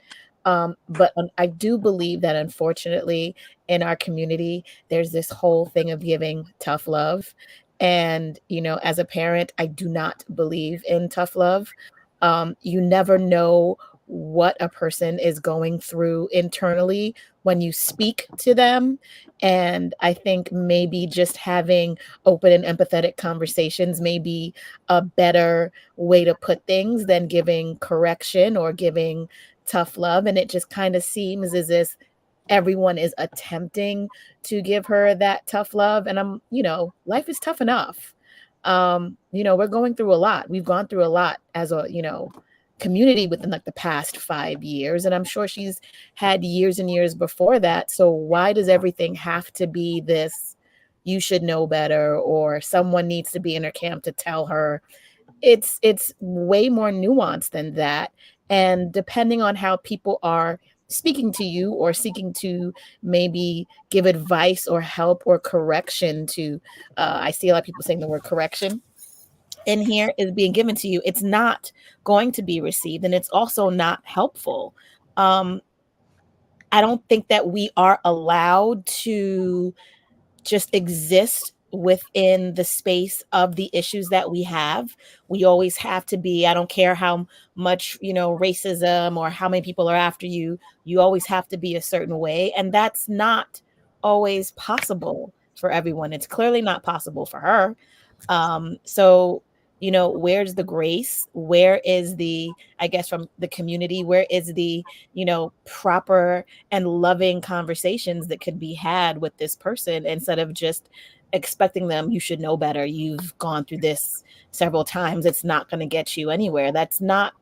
But I do believe that unfortunately in our community, there's this whole thing of giving tough love. And, as a parent, I do not believe in tough love. You never know what a person is going through internally when you speak to them. And I think maybe just having open and empathetic conversations may be a better way to put things than giving correction or giving tough love. And it just kind of seems as if everyone is attempting to give her that tough love. And life is tough enough. We're going through a lot. We've gone through a lot as a, community within like the past 5 years. And I'm sure she's had years and years before that. So why does everything have to be this, you should know better, or someone needs to be in her camp to tell her? It's way more nuanced than that. And depending on how people are speaking to you or seeking to maybe give advice or help or correction to, I see a lot of people saying the word correction in here is being given to you, it's not going to be received, and it's also not helpful. um I don't think that we are allowed to just exist within the space of the issues that we have. We always have to be, I don't care how much, racism or how many people are after you, you always have to be a certain way. And that's not always possible for everyone. It's clearly not possible for her. So, where's the grace? Where is the, I guess, from the community, where is the, proper and loving conversations that could be had with this person instead of just expecting them, you should know better. You've gone through this several times. It's not going to get you anywhere. That's not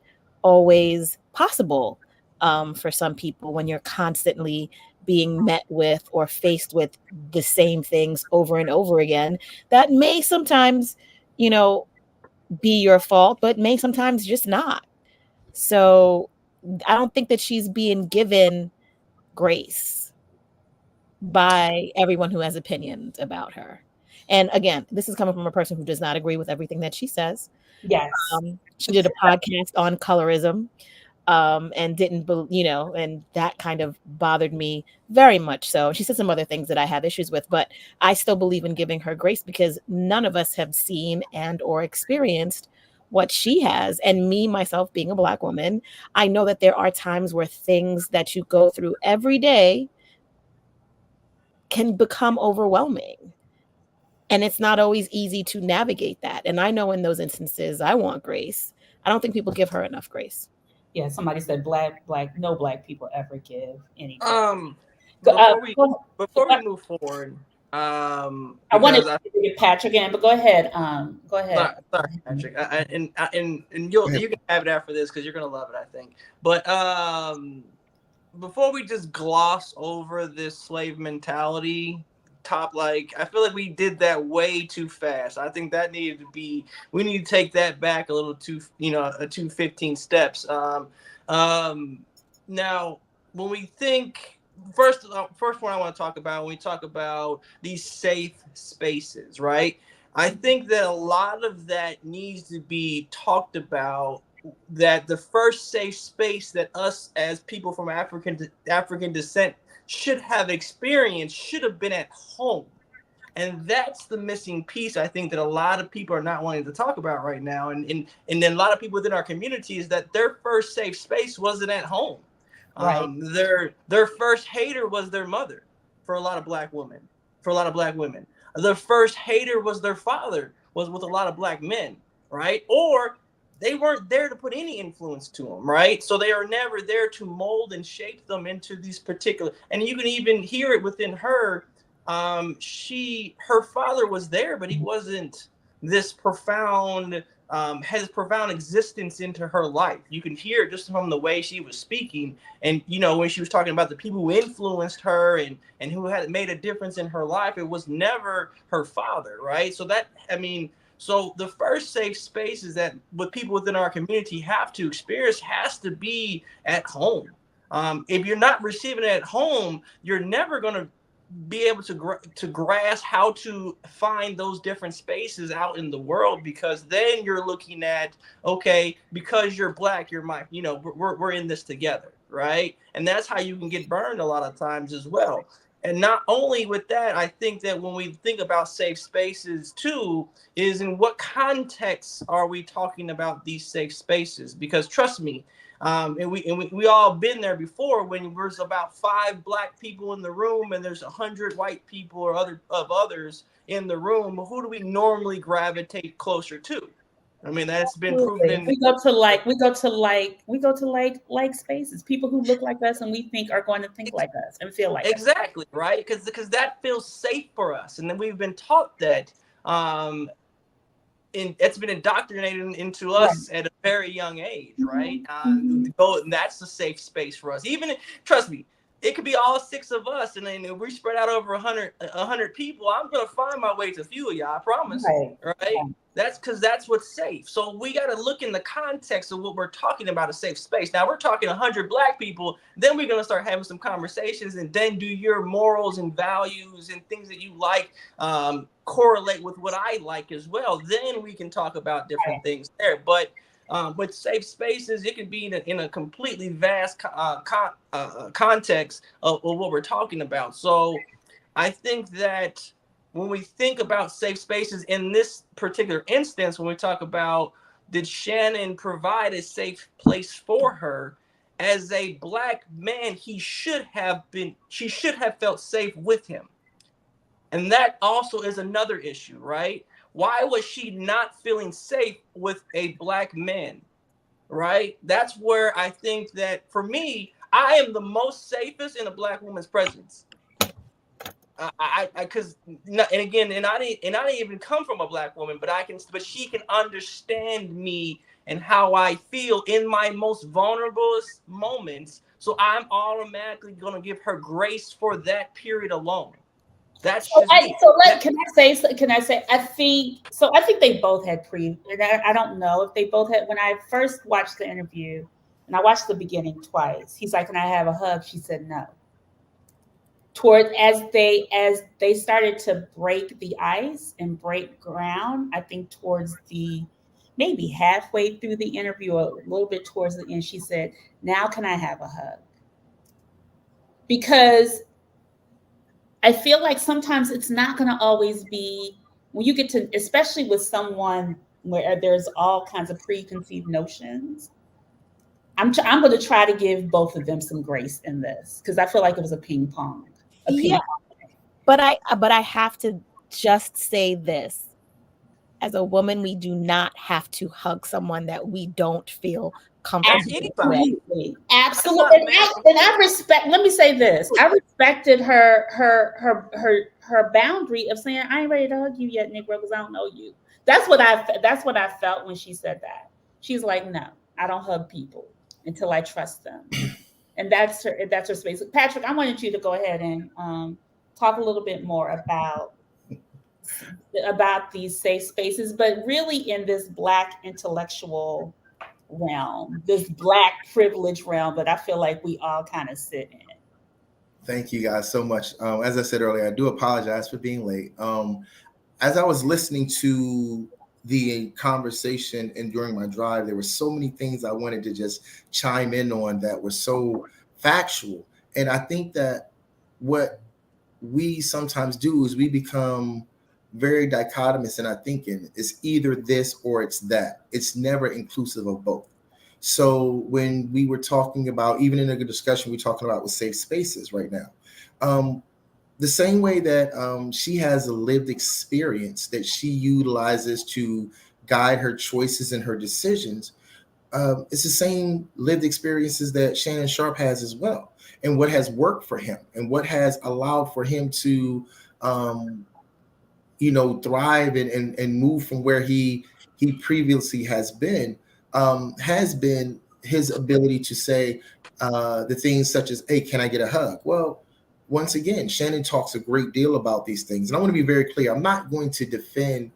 always possible for some people when you're constantly being met with or faced with the same things over and over again. That may sometimes, you know, be your fault, but may sometimes just not. So I don't think that she's being given grace by everyone who has opinions about her. And again, this is coming from a person who does not agree with everything that she says. Yes. She did a podcast on colorism, and and that kind of bothered me very much so. She said some other things that I have issues with, but I still believe in giving her grace because none of us have seen and or experienced what she has. And me, myself, being a Black woman, I know that there are times where things that you go through every day can become overwhelming. And it's not always easy to navigate that. And I know in those instances, I want grace. I don't think people give her enough grace. Yeah. Somebody said no black people ever give any grace. Before we Go before we ahead. move forward, I wanted because I to get Patrick in, but go ahead. Go sorry, ahead. sorry Patrick, and Go you ahead. can have it after this because you're gonna love it, I think. But before we just gloss over this slave mentality I feel like we did that way too fast. I think that needed to be, we need to take that back a little too, a 215 steps. Now when we think first one I want to talk about, when we talk about these safe spaces, right? I think that a lot of that needs to be talked about, that the first safe space that us as people from African descent should have experienced should have been at home. And that's the missing piece, I think, that a lot of people are not wanting to talk about right now. And then a lot of people within our community is that their first safe space wasn't at home. Right. Their first hater was their mother for a lot of black women, for a lot of black women. The first hater was their father, was with a lot of black men, right? Or they weren't there to put any influence to them, right? So they are never there to mold and shape them into these particular, and you can even hear it within her. Her father was there, but he wasn't this profound has profound existence into her life. You can hear it just from the way she was speaking, and when she was talking about the people who influenced her and who had made a difference in her life, it was never her father, right? So the first safe spaces that with people within our community have to experience has to be at home. If you're not receiving it at home, you're never going to be able to grasp how to find those different spaces out in the world, because then you're looking at, okay, because you're black, you're my, we're in this together, right? And that's how you can get burned a lot of times as well. And not only with that, I think that when we think about safe spaces too, is in what context are we talking about these safe spaces? Because trust me, and we all been there before, when there's about 5 black people in the room and there's 100 white people or others in the room. Who do we normally gravitate closer to? I mean, that's been proven in. We go to like spaces. People who look like us and we think are going to think like us and feel like us. Exactly, right? Because that feels safe for us, and then we've been taught that. It's been indoctrinated into us at a very young age, right? And that's a safe space for us. Even, trust me, it could be all 6 of us, and then if we spread out over 100 people, I'm gonna find my way to a few of y'all, I promise. Right? That's because that's what's safe. So we got to look in the context of what we're talking about, a safe space. Now we're talking 100 black people, then we're going to start having some conversations, and then do your morals and values and things that you like correlate with what I like as well. Then we can talk about different things there. But with safe spaces, it can be in a completely vast context of what we're talking about. So I think that when we think about safe spaces in this particular instance, when we talk about, did Shannon provide a safe place for her? As a black man, she should have felt safe with him. And that also is another issue, right? Why was she not feeling safe with a black man, right? That's where I think that, for me, I am the most safest in a black woman's presence. Because and again, and I didn't even come from a black woman, but she can understand me and how I feel in my most vulnerable moments. So I'm automatically gonna give her grace for that period alone. That's just me. Can I say? I think they both had and I don't know if they both had. When I first watched the interview, and I watched the beginning twice, he's like, "Can I have a hug?" She said no. As they started to break the ice and break ground, I think towards maybe halfway through the interview, a little bit towards the end, she said, "Now can I have a hug?" Because I feel like sometimes it's not going to always be, when you get to, especially with someone where there's all kinds of preconceived notions. I'm going to try to give both of them some grace in this, because I feel like it was a ping pong. But I have to just say this. As a woman, we do not have to hug someone that we don't feel comfortable with. Absolutely. And I respect, let me say this. I respected her boundary of saying, "I ain't ready to hug you yet, Negro, because I don't know you." That's what I felt when she said that. She's like, "No, I don't hug people until I trust them." And that's her space. Patrick, I wanted you to go ahead and talk a little bit more about these safe spaces, but really in this Black intellectual realm, this Black privilege realm that I feel like we all kind of sit in. Thank you guys so much. As I said earlier, I do apologize for being late. As I was listening to the conversation and during my drive, there were so many things I wanted to just chime in on that were so factual. And I think that what we sometimes do is we become very dichotomous in our thinking. It's either this or it's that. It's never inclusive of both. So when we were talking about, even in a good discussion, we're talking about with safe spaces right now. The same way that she has a lived experience that she utilizes to guide her choices and her decisions, it's the same lived experiences that Shannon Sharpe has as well, and what has worked for him and what has allowed for him to thrive and move from where he previously has been his ability to say the things such as, hey, can I get a hug? Well, once again, Shannon talks a great deal about these things. And I want to be very clear. I'm not going to defend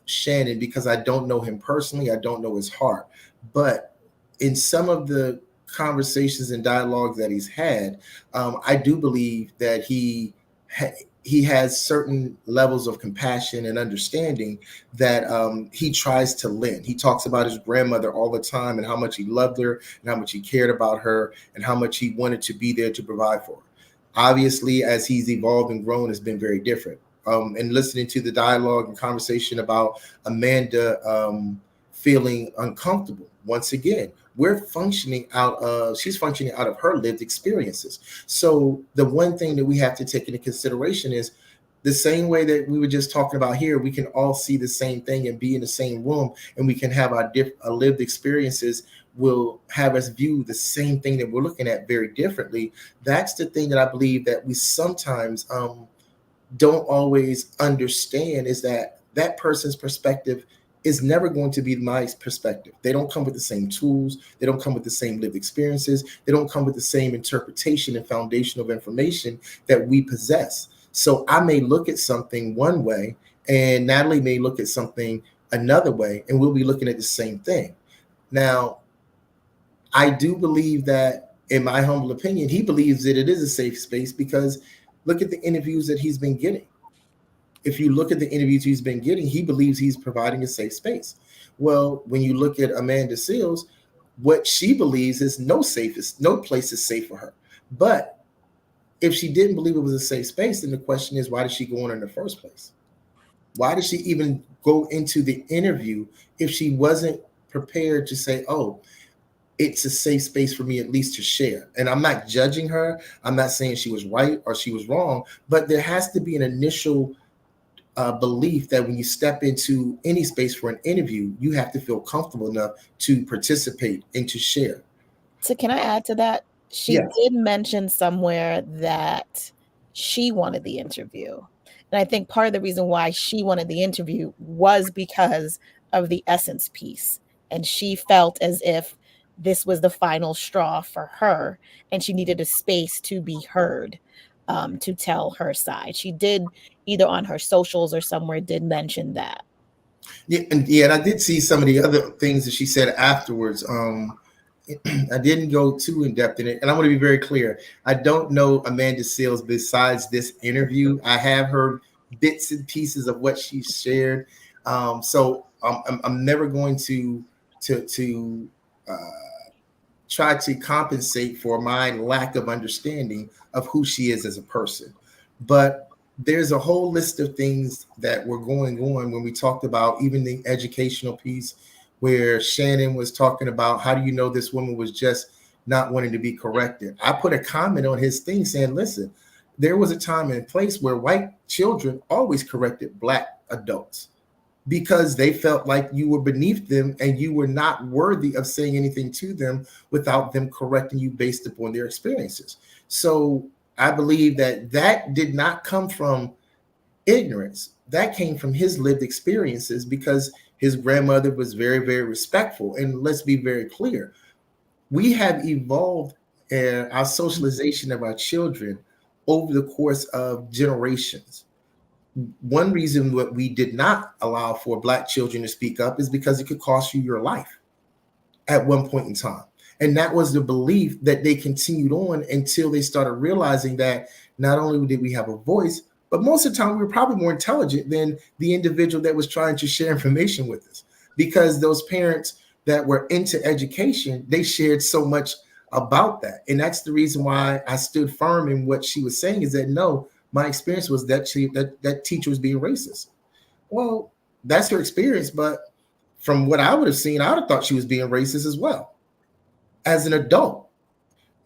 Shannon because I don't know him personally. I don't know his heart. But in some of the conversations and dialogues that he's had, I do believe that he has certain levels of compassion and understanding that he tries to lend. He talks about his grandmother all the time and how much he loved her and how much he cared about her and how much he wanted to be there to provide for her. Obviously, as he's evolved and grown, it's been very different. And listening to the dialogue and conversation about Amanda feeling uncomfortable, once again, she's functioning out of her lived experiences. So the one thing that we have to take into consideration is the same way that we were just talking about here, we can all see the same thing and be in the same room, and we can have our lived experiences will have us view the same thing that we're looking at very differently. That's the thing that I believe that we sometimes don't always understand, is that person's perspective is never going to be my perspective. They don't come with the same tools. They don't come with the same lived experiences. They don't come with the same interpretation and foundation of information that we possess. So I may look at something one way and Natalie may look at something another way, and we'll be looking at the same thing. Now, I do believe that, in my humble opinion, he believes that it is a safe space because look at the interviews that he's been getting. If you look at the interviews he's been getting, he believes he's providing a safe space. Well, when you look at Amanda Seales, what she believes is no place is safe for her. But if she didn't believe it was a safe space, then the question is, why did she go in the first place? Why did she even go into the interview if she wasn't prepared to say, oh, it's a safe space for me at least to share? And I'm not judging her. I'm not saying she was right or she was wrong, but there has to be an initial belief that when you step into any space for an interview, you have to feel comfortable enough to participate and to share. So can I add to that? She did mention somewhere that she wanted the interview. And I think part of the reason why she wanted the interview was because of the essence piece. And she felt as if this was the final straw for her, and she needed a space to be heard, to tell her side. She did, either on her socials or somewhere, did mention that. And I did see some of the other things that she said afterwards. I didn't go too in depth in it, and I want to be very clear. I don't know Amanda Seales besides this interview. I have heard bits and pieces of what she shared, so I'm never going to try to compensate for my lack of understanding of who she is as a person. But there's a whole list of things that were going on when we talked about even the educational piece, where Shannon was talking about, how do you know this woman was just not wanting to be corrected? I put a comment on his thing saying, listen, there was a time and place where white children always corrected Black adults because they felt like you were beneath them and you were not worthy of saying anything to them without them correcting you based upon their experiences. So I believe that did not come from ignorance. That came from his lived experiences because his grandmother was very, very respectful. And let's be very clear. We have evolved our socialization of our children over the course of generations. One reason that we did not allow for Black children to speak up is because it could cost you your life at one point in time. And that was the belief that they continued on until they started realizing that not only did we have a voice, but most of the time we were probably more intelligent than the individual that was trying to share information with us, because those parents that were into education, they shared so much about that. And that's the reason why I stood firm in what she was saying, is that no, my experience was that that teacher was being racist. Well, that's her experience, but from what I would have seen, I would have thought she was being racist as well as an adult.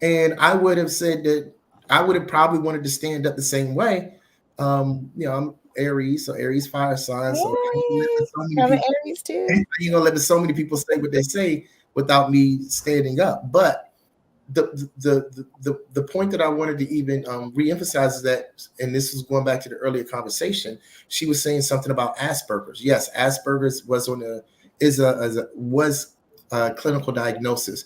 And I would have said that I would have probably wanted to stand up the same way. I'm Aries, so Aries fire sign. So Aries too. Let so many people say what they say without me standing up. But the point that I wanted to even reemphasize is that, and this is going back to the earlier conversation, she was saying something about Asperger's. Yes, Asperger's was was a clinical diagnosis.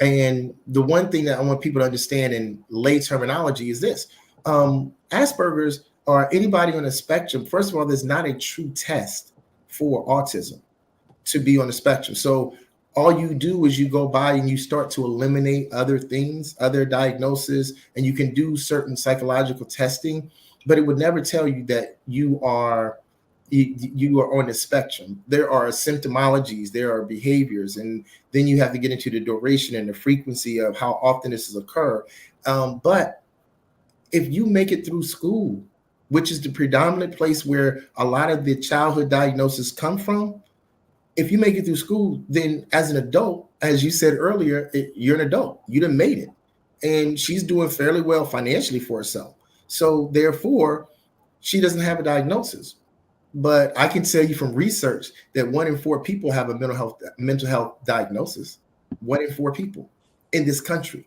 And the one thing that I want people to understand in lay terminology is this: Asperger's, or anybody on the spectrum, first of all, there's not a true test for autism to be on the spectrum. So all you do is you go by and you start to eliminate other things, other diagnoses, and you can do certain psychological testing, but it would never tell you that you are on the spectrum. There are symptomologies, there are behaviors, and then you have to get into the duration and the frequency of how often this has occurred. But if you make it through school, which is the predominant place where a lot of the childhood diagnoses come from, if you make it through school, then as an adult, as you said earlier, you're an adult. You done made it. And she's doing fairly well financially for herself. So therefore, she doesn't have a diagnosis. But I can tell you from research that 1 in 4 people have a mental health diagnosis. 1 in 4 people in this country.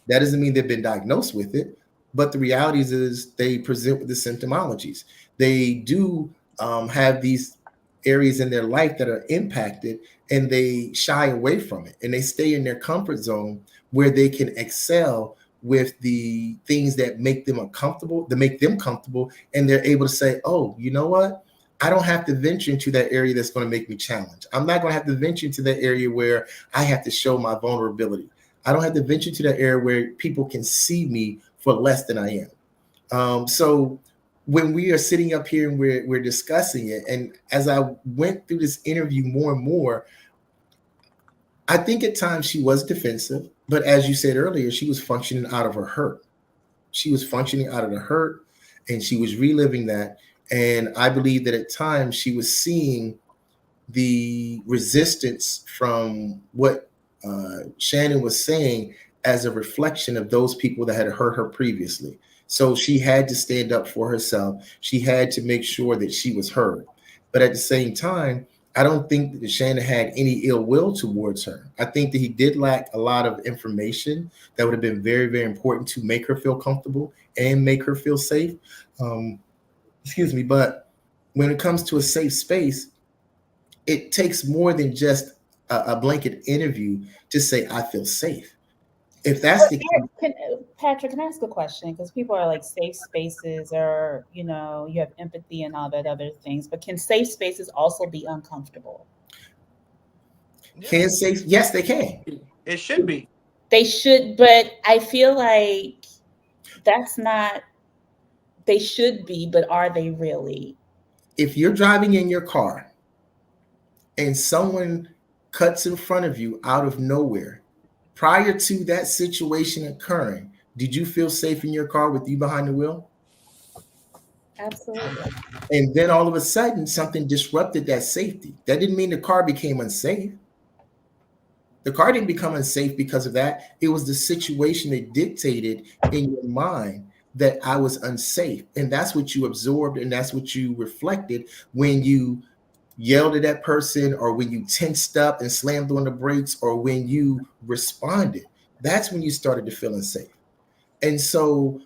That doesn't mean they've been diagnosed with it, but the reality is they present with the symptomologies. They do have these areas in their life that are impacted, and they shy away from it, and they stay in their comfort zone where they can excel with the things that make them uncomfortable, that make them comfortable, and they're able to say, oh, you know what? I don't have to venture into that area that's going to make me challenge. I'm not going to have to venture into that area where I have to show my vulnerability. I don't have to venture to that area where people can see me for less than I am. So when we are sitting up here and we're discussing it, and as I went through this interview more and more, I think at times she was defensive, but as you said earlier, she was functioning out of her hurt. She was functioning out of the hurt, and she was reliving that. And I believe that at times she was seeing the resistance from what Shannon was saying as a reflection of those people that had hurt her previously. So she had to stand up for herself. She had to make sure that she was heard. But at the same time, I don't think that Shannon had any ill will towards her. I think that he did lack a lot of information that would have been very, very important to make her feel comfortable and make her feel safe. But when it comes to a safe space, it takes more than just a blanket interview to say, I feel safe. If that's the case, Patrick, can I ask a question? Because people are like safe spaces, or you have empathy and all that other things, but can safe spaces also be uncomfortable? Can safe? Yes, they can. It should be. They should, but I feel like that's not. They should be, but are they really? If you're driving in your car and someone cuts in front of you out of nowhere, prior to that situation occurring, did you feel safe in your car with you behind the wheel? Absolutely. And then all of a sudden, something disrupted that safety. That didn't mean the car became unsafe. The car didn't become unsafe because of that. It was the situation that dictated in your mind that I was unsafe. And that's what you absorbed, and that's what you reflected when you yelled at that person, or when you tensed up and slammed on the brakes, or when you responded. That's when you started to feel unsafe. And so,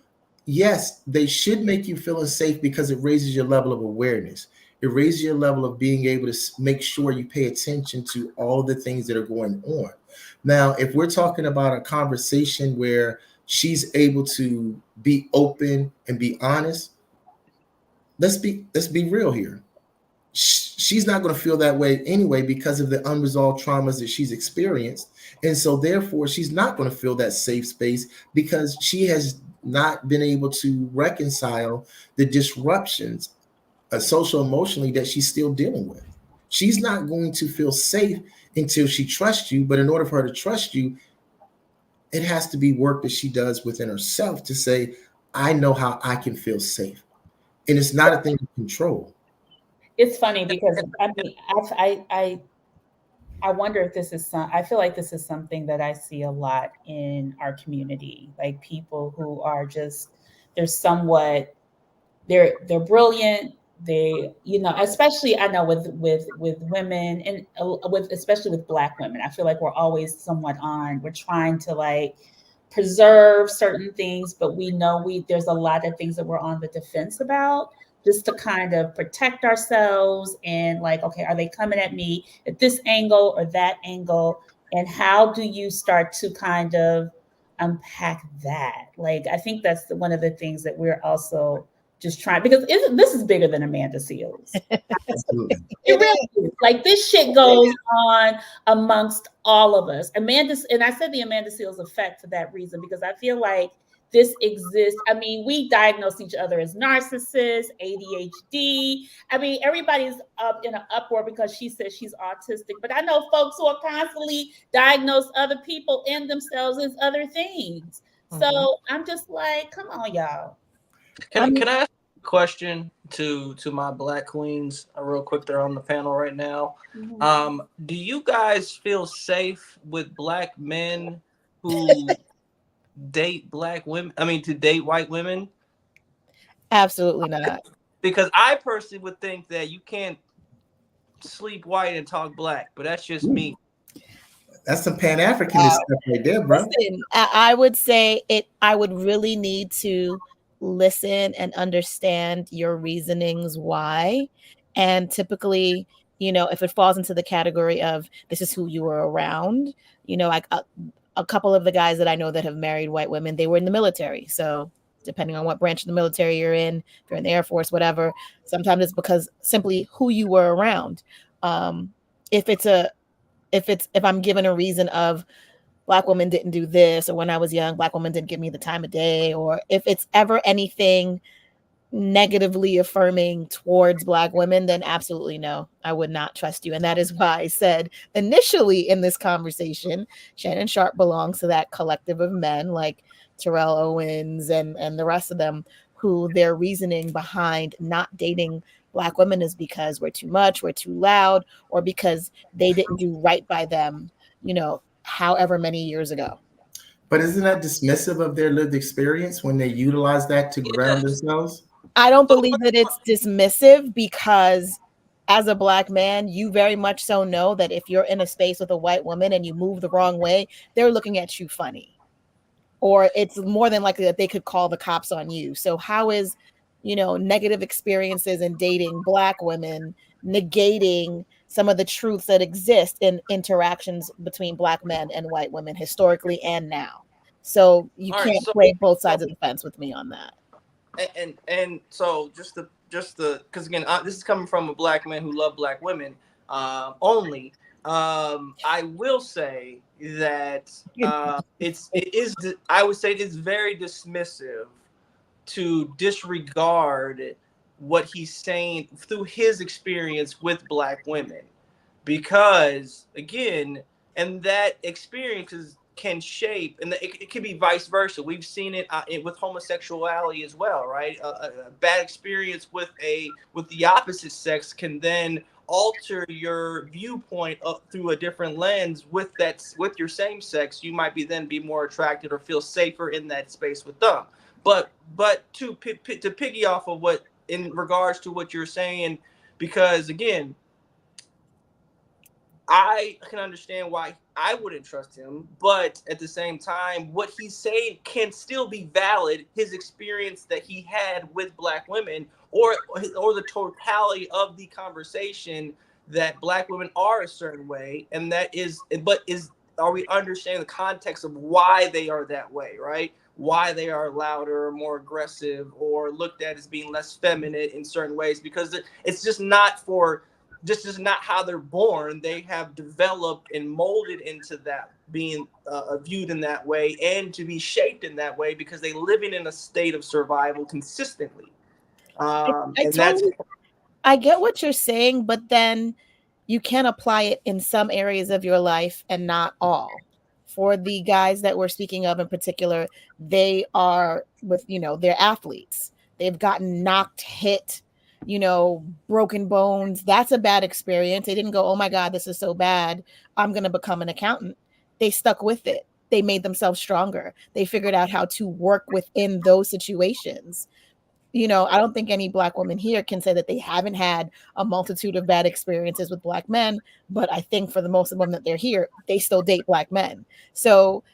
yes, they should make you feel unsafe because it raises your level of awareness. It raises your level of being able to make sure you pay attention to all the things that are going on. Now, if we're talking about a conversation where she's able to be open and be honest, let's be real here. She's not going to feel that way anyway because of the unresolved traumas that she's experienced. And so therefore, she's not going to feel that safe space because she has not been able to reconcile the disruptions social emotionally that she's still dealing with. She's not going to feel safe until she trusts you. But in order for her to trust you, it has to be work that she does within herself to say, I know how I can feel safe. And it's not a thing of control. It's funny because I mean, I wonder if this is I feel like this is something that I see a lot in our community, like people who are just they're brilliant. They, especially I know with women, and with especially with Black women, I feel like we're always we're trying to like preserve certain things, but we know there's a lot of things that we're on the defense about, just to kind of protect ourselves and like, okay, are they coming at me at this angle or that angle? And how do you start to kind of unpack that? Like, I think that's one of the things that we're also just trying, because this is bigger than Amanda Seales. Absolutely. It really is. Like, this shit goes on amongst all of us. Amanda, and I said the Amanda Seales effect for that reason, because I feel like this exists. I mean, we diagnose each other as narcissists, ADHD. I mean, everybody's up in an uproar because she says she's autistic. But I know folks who are constantly diagnose other people and themselves as other things. So I'm just like, come on, y'all. Can I ask a question to my black queens real quick? They're on the panel right now. Do you guys feel safe with black men who date black women? I mean, to date white women? Absolutely not. Because I personally would think that you can't sleep white and talk black, but that's just me. That's some Pan-Africanist stuff right there, bro. Listen, I would say I would really need to listen and understand your reasonings why. And typically, if it falls into the category of this is who you were around, like a couple of the guys that I know that have married white women, they were in the military. So depending on what branch of the military you're in, if you're in the Air Force, whatever, sometimes it's because simply who you were around. If I'm given a reason of black women didn't do this, or when I was young, black women didn't give me the time of day, or if it's ever anything negatively affirming towards black women, then absolutely no, I would not trust you. And that is why I said initially in this conversation, Shannon Sharpe belongs to that collective of men like Terrell Owens and the rest of them, who their reasoning behind not dating black women is because we're too much, we're too loud, or because they didn't do right by them, however many years ago. But isn't that dismissive of their lived experience when they utilize that to ground themselves? I don't believe that it's dismissive, because as a black man, you very much so know that if you're in a space with a white woman and you move the wrong way, they're looking at you funny, or it's more than likely that they could call the cops on you. So how is, negative experiences in dating black women negating some of the truths that exist in interactions between black men and white women historically and now? So you can't play both sides of the fence with me on that. And so just the because again, this is coming from a black man who loved black women only. I will say that I would say it's very dismissive to disregard what he's saying through his experience with black women, because again, and that experiences can shape, and it can be vice versa. We've seen it with homosexuality as well, right? A bad experience with the opposite sex can then alter your viewpoint through a different lens with your same sex. You might be more attracted or feel safer in that space with them. But to piggy off of what in regards to what you're saying, because again, I can understand why I wouldn't trust him, but at the same time, what he's saying can still be valid. His experience that he had with black women, or the totality of the conversation that black women are a certain way, and are we understanding the context of why they are that way, right? Why they are louder, more aggressive, or looked at as being less feminine in certain ways, because it's just not how they're born. They have developed and molded into that, being viewed in that way and to be shaped in that way because they living in a state of survival consistently. I get what you're saying, but then you can apply it in some areas of your life and not all. For the guys that we're speaking of in particular, they are they're athletes. They've gotten knocked, hit, broken bones. That's a bad experience. They didn't go, oh my God, this is so bad, I'm going to become an accountant. They stuck with it. They made themselves stronger. They figured out how to work within those situations. I don't think any black woman here can say that they haven't had a multitude of bad experiences with black men, but I think for the most of them that they're here, they still date black men. So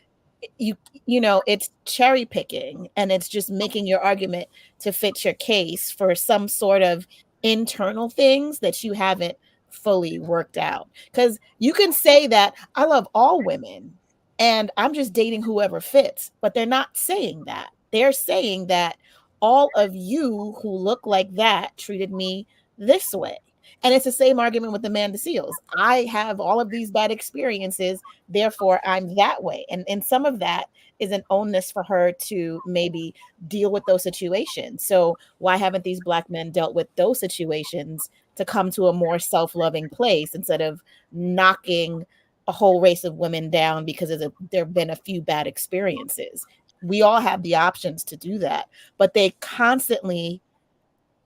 you know, it's cherry picking, and it's just making your argument to fit your case for some sort of internal things that you haven't fully worked out. Because you can say that I love all women and I'm just dating whoever fits, but they're not saying that. They're saying that all of you who look like that treated me this way. And it's the same argument with Amanda Seales. I have all of these bad experiences, therefore I'm that way. And some of that is an onus for her to maybe deal with those situations. So why haven't these Black men dealt with those situations to come to a more self-loving place instead of knocking a whole race of women down because there have been a few bad experiences? We all have the options to do that, but they constantly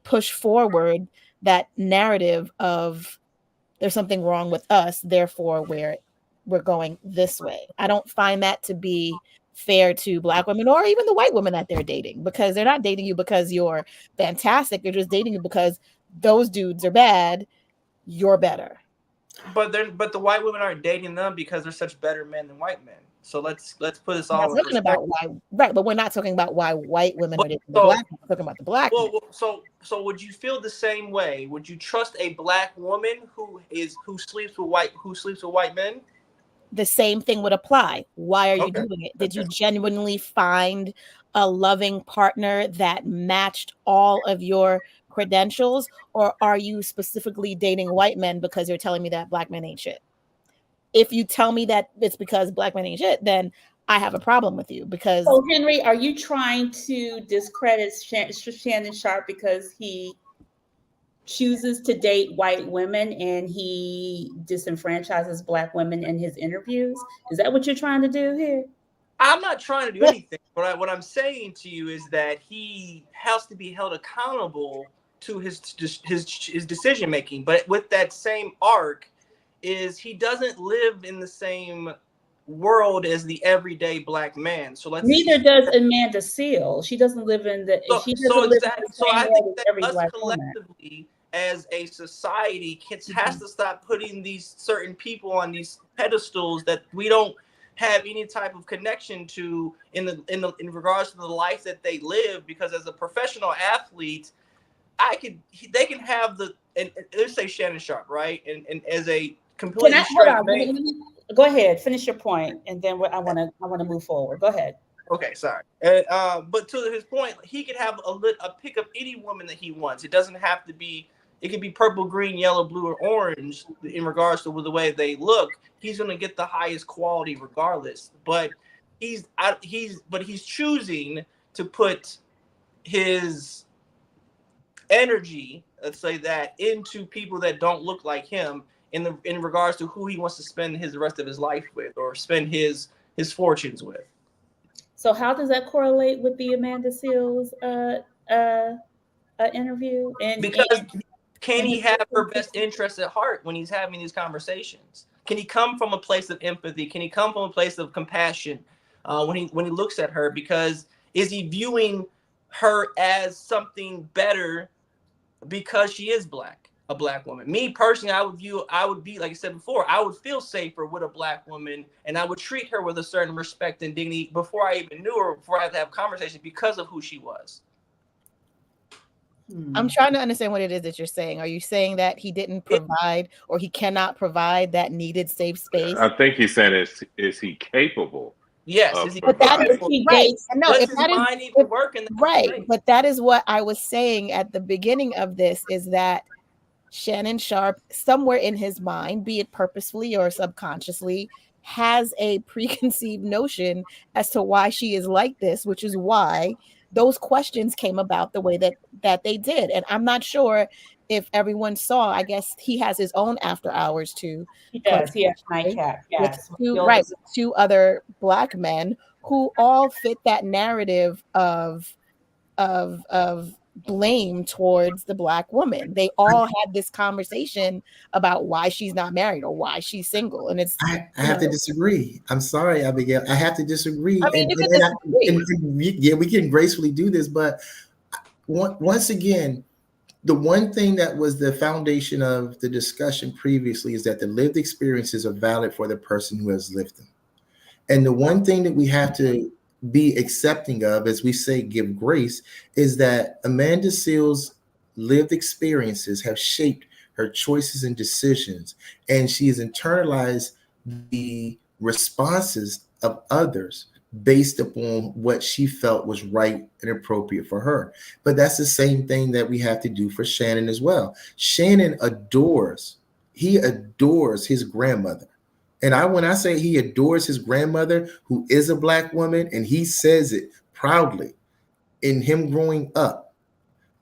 push forward that narrative of there's something wrong with us, therefore we're going this way. I don't find that to be fair to Black women or even the white women that they're dating, because they're not dating you because you're fantastic. They're just dating you because those dudes are bad, you're better. But the white women aren't dating them because they're such better men than white men. So let's put this all in perspective. About why, right? But we're not talking about why white women are dating the Black men. We're talking about the Black men. So would you feel the same way? Would you trust a Black woman who sleeps with white men? The same thing would apply. Why are you doing it? Did you genuinely find a loving partner that matched all of your credentials, or are you specifically dating white men because you're telling me that Black men ain't shit? If you tell me that it's because Black men ain't shit, then I have a problem with you. Because so Henry, are you trying to discredit Shannon Sharpe because he chooses to date white women and he disenfranchises Black women in his interviews? Is that what you're trying to do here? I'm not trying to do anything. What I'm saying to you is that he has to be held accountable to his decision making. But with that same arc, is he doesn't live in the same world as the everyday Black man. So neither does Amanda Seales. She doesn't live in the. So, she doesn't live in the so same I think world as that every us Black collectively, as a society, has to stop putting these certain people on these pedestals that we don't have any type of connection to in regards to the life that they live. Because as a professional athlete, they can have and let's say Shannon Sharpe, right? And as a completely straight man. Go ahead, finish your point, and then I want to move forward. Go ahead. Okay, sorry. But to his point, he could have a pick of any woman that he wants. It doesn't have to be. It could be purple, green, yellow, blue, or orange in regards to the way they look. He's going to get the highest quality regardless. But he's choosing to put his energy, let's say that, into people that don't look like him in regards to who he wants to spend the rest of his life with or spend his fortunes with. So how does that correlate with the Amanda Seales interview? Can he have her best interests at heart when he's having these conversations? Can he come from a place of empathy? Can he come from a place of compassion when he looks at her? Because is he viewing her as something better because she is Black, a Black woman? Me personally, I would be, like I said before, I would feel safer with a Black woman, and I would treat her with a certain respect and dignity before I even knew her, before I had to have conversations, because of who she was. I'm trying to understand what it is that you're saying. Are you saying that he didn't provide, or he cannot provide that needed safe space? I think he's saying is he capable? Yes, but that is right. No, if that is right, but that is what I was saying at the beginning of this, is that Shannon Sharpe, somewhere in his mind, be it purposefully or subconsciously, has a preconceived notion as to why she is like this, which is why those questions came about the way that they did. And I'm not sure if everyone saw. I guess he has his own after hours too. He does. He has nightcap. Yes, with two other Black men who all fit that narrative of blame towards the Black woman. They all had this conversation about why she's not married or why she's single. And it's I have to disagree. I'm sorry, Abigail. I have to disagree. I mean, we can gracefully do this, but once again, the one thing that was the foundation of the discussion previously is that the lived experiences are valid for the person who has lived them. And the one thing that we have to be accepting of, as we say, give grace, is that Amanda Seals' lived experiences have shaped her choices and decisions, and she has internalized the responses of others based upon what she felt was right and appropriate for her. But that's the same thing that we have to do for Shannon as well. Shannon he adores his grandmother. And when I say he adores his grandmother, who is a Black woman, and he says it proudly in him growing up,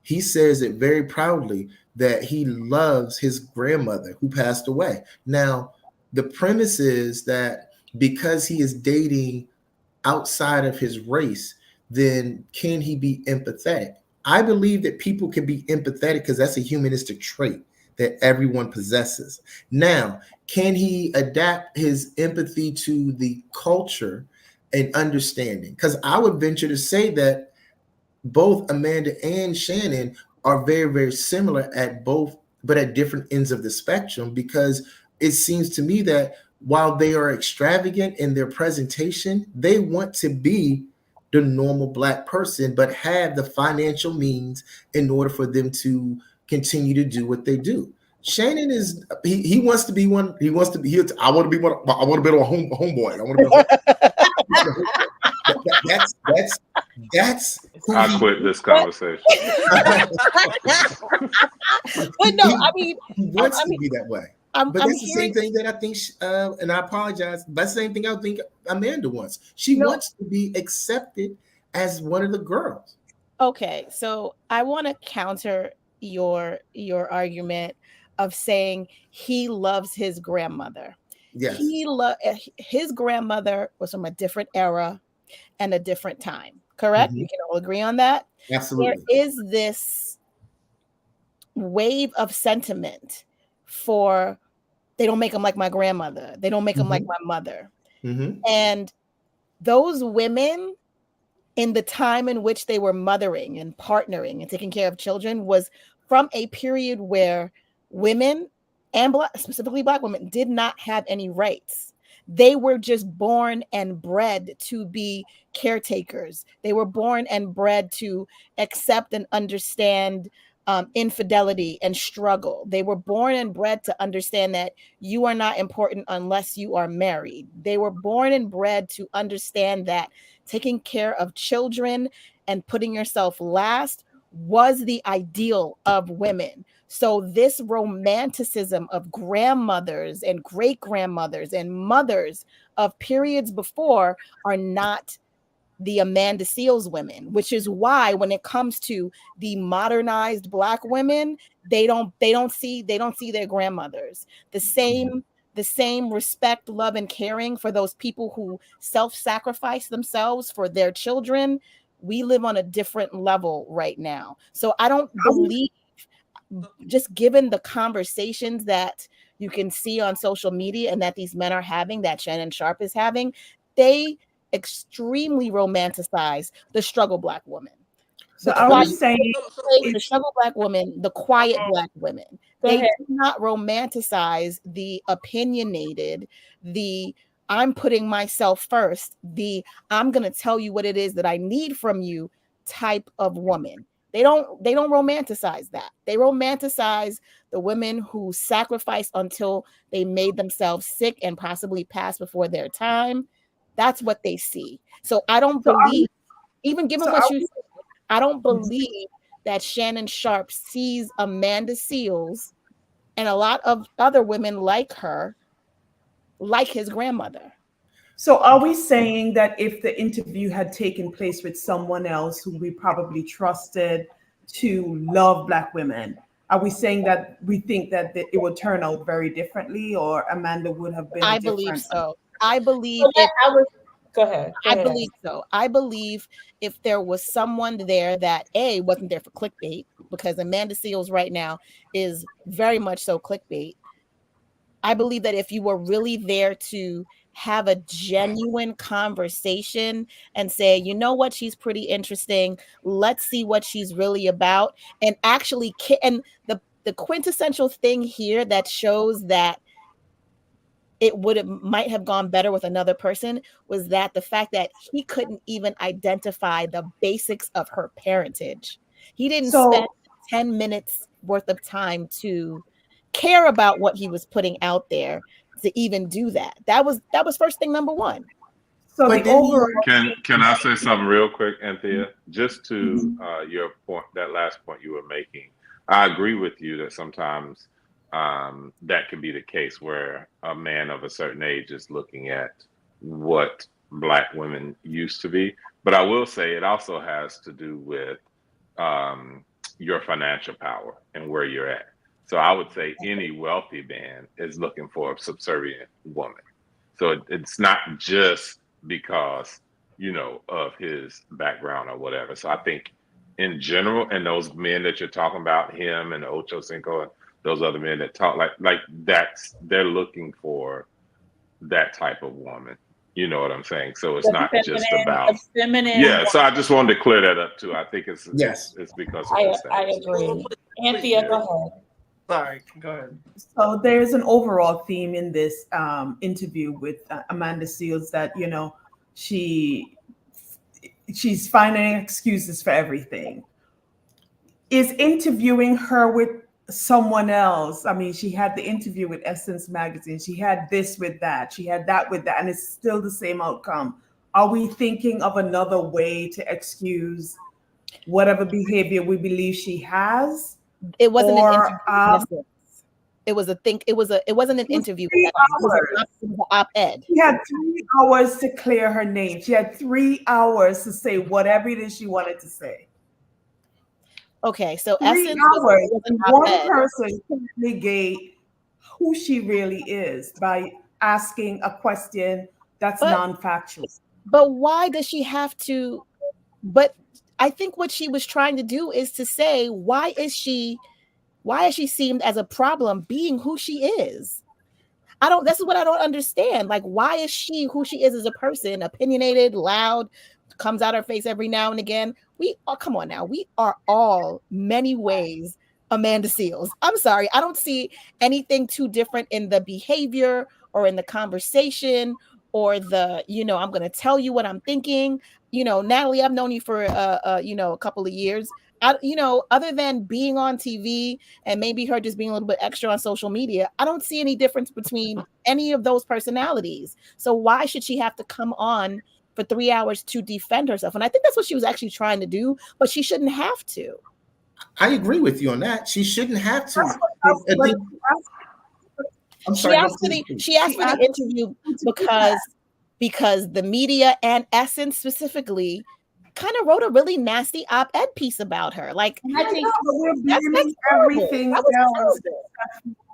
he says it very proudly that he loves his grandmother who passed away. Now, the premise is that because he is dating outside of his race, then can he be empathetic? I believe that people can be empathetic because that's a humanistic trait that everyone possesses. Now, can he adapt his empathy to the culture and understanding? Because I would venture to say that both Amanda and Shannon are very, very similar at both, but at different ends of the spectrum, because it seems to me that while they are extravagant in their presentation, they want to be the normal Black person, but have the financial means in order for them to continue to do what they do. Shannon is he wants to be one. He wants to be here. I want to be one. I want to be a homeboy. I want to be. That's who I quit this conversation. But no, I mean, he wants to be that way. I'm But that's the hearing, same thing that I think, and I apologize. That's the same thing I think Amanda wants. She No. wants to be accepted as one of the girls. okay, so I want to counter your argument of saying he loves his grandmother. Yes. His grandmother was from a different era and a different time. Correct? Mhm. We can all agree on that. Absolutely. There is this wave of sentiment for they don't make them like my grandmother. They don't make them like my mother. Mhm. And those women in the time in which they were mothering and partnering and taking care of children was from a period where women and specifically Black women did not have any rights. They were just born and bred to be caretakers. They were born and bred to accept and understand infidelity and struggle. They were born and bred to understand that you are not important unless you are married. They were born and bred to understand that taking care of children and putting yourself last was the ideal of women. So this romanticism of grandmothers and great grandmothers and mothers of periods before are not the Amanda Seales women, which is why when it comes to the modernized Black women, they don't see their grandmothers. The same respect, love, and caring for those people who self-sacrifice themselves for their children. We live on a different level right now. So I don't believe, just given the conversations that you can see on social media and that these men are having, that Shannon Sharpe is having, they extremely romanticize the struggle Black woman. So are we saying The struggle Black woman, the quiet Black women. They do not romanticize the opinionated, the I'm putting myself first, the I'm going to tell you what it is that I need from you type of woman. They don't romanticize that. They romanticize the women who sacrificed until they made themselves sick and possibly passed before their time. That's what they see. So I don't believe, even given what you said, I don't believe that Shannon Sharpe sees Amanda Seales and a lot of other women like her like his grandmother. So are we saying that if the interview had taken place with someone else who we probably trusted to love Black women, are we saying that we think that it would turn out very differently, or Amanda would have been I believe so. I believe Go ahead. I believe so. I believe if there was someone there that wasn't there for clickbait, because Amanda Seales right now is very much so clickbait. I believe that if you were really there to have a genuine conversation and say, you know what, she's pretty interesting. Let's see what she's really about. And actually, and the quintessential thing here that shows that it might have gone better with another person was that the fact that he couldn't even identify the basics of her parentage. He didn't spend So 10 minutes worth of time to care about what he was putting out there to even do that. That was first thing number one. so But the didn't overall you? Can I say something real quick, Anthea? Just to your point, that last point you were making, I agree with you that sometimes that can be the case where a man of a certain age is looking at what black women used to be. But I will say it also has to do with your financial power and where you're at. So I would say any wealthy man is looking for a subservient woman. So it's not just because, of his background or whatever. So I think in general, and those men that you're talking about, him and Ocho Cinco and those other men that talk like they're looking for that type of woman. You know what I'm saying? So it's not just about, the feminine. yeah. So I just wanted to clear that up too. I think it's Yes. it's because of I his status. agree. Anthea, Yeah. go ahead. Sorry, go ahead. So there's an overall theme in this interview with Amanda Seales that she's finding excuses for everything. Is interviewing her with someone else? I mean, she had the interview with Essence Magazine. She had this with that. She had that with that, and it's still the same outcome. Are we thinking of another way to excuse whatever behavior we believe she has? It wasn't an Or, interview. It was a think. It wasn't an interview. It was an op-ed. She had 3 hours to clear her name. She had 3 hours to say whatever it is she wanted to say. Okay, so 3 Essence hours. was an One op-ed. person can negate who she really is by asking a question that's non-factual. But why does she have to? But I think what she was trying to do is to say, why has she seemed as a problem being who she is? This is what I don't understand. Like, why is she who she is as a person, opinionated, loud, comes out her face every now and again? Come on now. We are all many ways Amanda Seales. I'm sorry. I don't see anything too different in the behavior or in the conversation or the, I'm going to tell you what I'm thinking. Natalie, I've known you for, a couple of years. Other than being on TV and maybe her just being a little bit extra on social media, I don't see any difference between any of those personalities. So why should she have to come on for 3 hours to defend herself? And I think that's what she was actually trying to do, but she shouldn't have to. I agree with you on that. She shouldn't have to. I'm sorry. She asked for the interview because the media and Essence specifically kind of wrote a really nasty op-ed piece about her. Like, I think we're blaming everything else.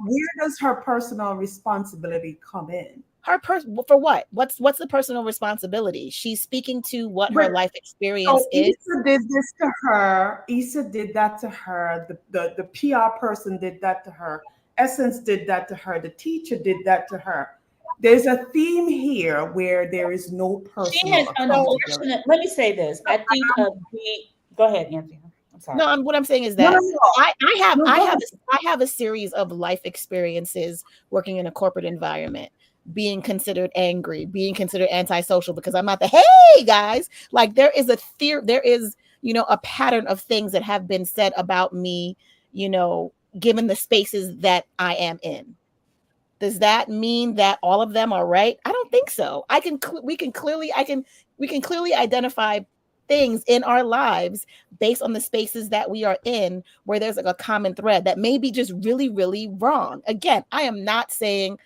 Where does her personal responsibility come in? For what? What's the personal responsibility? She's speaking to what her life experience is. Issa did this to her. Issa did that to her. The PR person did that to her. Essence did that to her. The teacher did that to her. There's a theme here where there is no personal accountability. Let me say this. I think go ahead, Anthony. I'm sorry. No, what I'm saying is that I have a series of life experiences working in a corporate environment, being considered angry, being considered antisocial because I'm not hey guys, like there is a pattern of things that have been said about me, given the spaces that I am in. Does that mean that all of them are right? I don't think so. We can clearly identify things in our lives based on the spaces that we are in where there's like a common thread that may be just really, really wrong. Again, I am not saying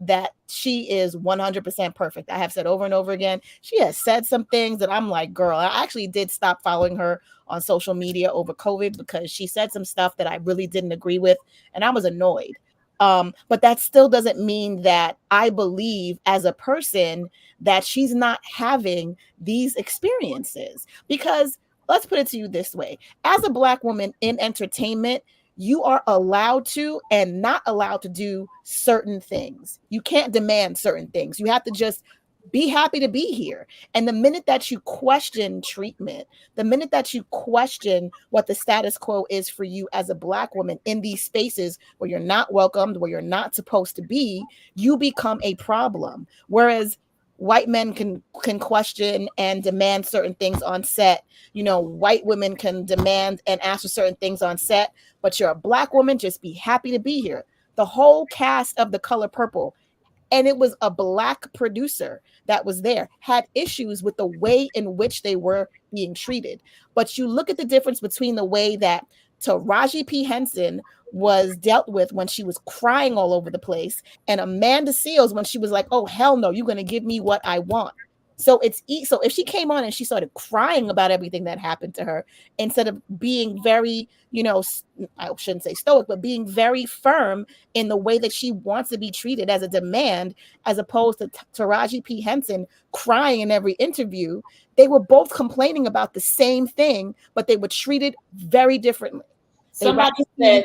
that she is 100% perfect. I have said over and over again, she has said some things that I'm like, girl, I actually did stop following her on social media over COVID because she said some stuff that I really didn't agree with and I was annoyed. But that still doesn't mean that I believe as a person that she's not having these experiences. Because let's put it to you this way. As a Black woman in entertainment, you are allowed to and not allowed to do certain things. You can't demand certain things. You have to just be happy to be here. And the minute that you question treatment, the minute that you question what the status quo is for you as a Black woman in these spaces where you're not welcomed, where you're not supposed to be, you become a problem. Whereas white men can question and demand certain things on set. You know, white women can demand and ask for certain things on set, but you're a Black woman, just be happy to be here. The whole cast of The Color Purple, and it was a Black producer that was there, had issues with the way in which they were being treated. But you look at the difference between the way that Taraji P. Henson was dealt with when she was crying all over the place, and Amanda Seales when she was like, oh, hell no, you're going to give me what I want. So so if she came on and she started crying about everything that happened to her, instead of being very, you know, I shouldn't say stoic, but being very firm in the way that she wants to be treated as a demand, as opposed to Taraji P. Henson crying in every interview, they were both complaining about the same thing, but they were treated very differently. Somebody said,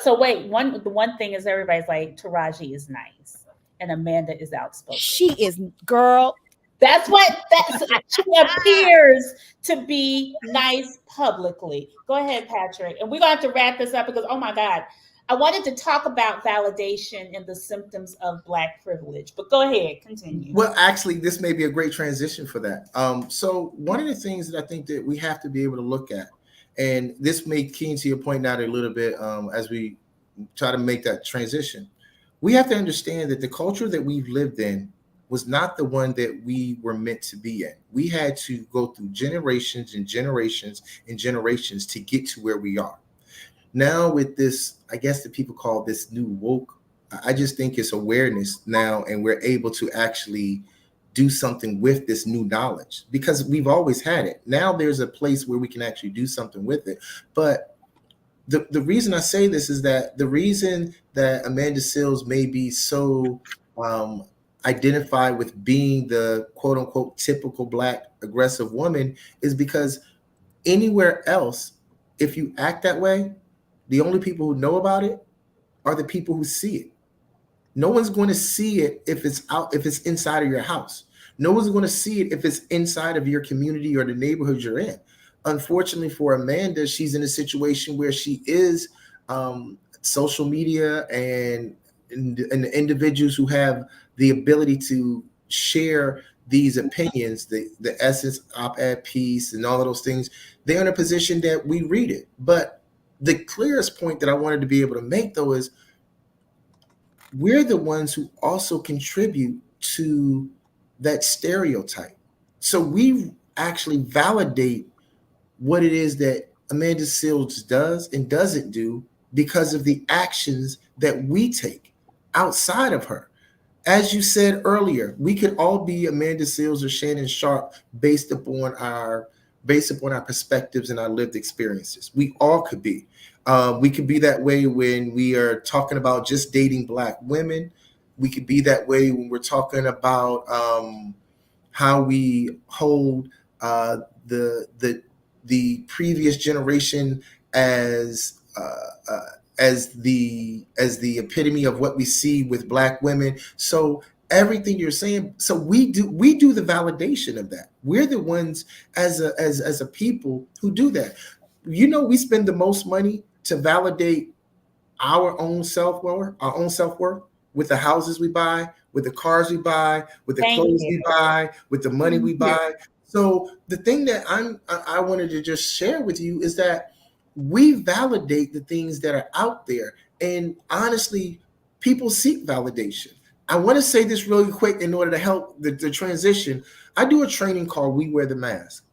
so wait, the one thing is everybody's like, Taraji is nice and Amanda is outspoken. She is, girl. She appears to be nice publicly. Go ahead, Patrick. And we're going to have to wrap this up because, oh my God, I wanted to talk about validation and the symptoms of Black privilege, but go ahead, continue. Well, actually, this may be a great transition for that. So one of the things that I think that we have to be able to look at, and this may key to your point out a little bit as we try to make that transition, we have to understand that the culture that we've lived in was not the one that we were meant to be in. We had to go through generations and generations and generations to get to where we are. Now with this, I guess that people call this new woke, I just think it's awareness now, and we're able to actually do something with this new knowledge because we've always had it. Now there's a place where we can actually do something with it. But the reason I say this is that the reason that Amanda Seales may be so identified with being the quote unquote typical Black aggressive woman is because anywhere else, if you act that way, the only people who know about it are the people who see it. No one's going to see it if it's inside of your house. No one's going to see it if it's inside of your community or the neighborhood you're in. Unfortunately for Amanda, she's in a situation where she is social media and the individuals who have the ability to share these opinions, the Essence op-ed piece and all of those things, they're in a position that we read it. But the clearest point that I wanted to be able to make, though, is we're the ones who also contribute to that stereotype. So we actually validate what it is that Amanda Seales does and doesn't do because of the actions that we take outside of her. As you said earlier, we could all be Amanda Seales or Shannon Sharpe based upon our perspectives and our lived experiences. We all could be. We could be that way when we are talking about just dating Black women. We could be that way when we're talking about how we hold the previous generation as the epitome of what we see with Black women. So everything you're saying, so we do the validation of that. We're the ones as a people who do that. You know, we spend the most money to validate our own self-worth with the houses we buy, with the cars we buy, with the clothes we buy, with the money we buy. So the thing that I wanted to just share with you is that we validate the things that are out there. And honestly, people seek validation. I want to say this really quick in order to help the transition. I do a training called We Wear the Mask,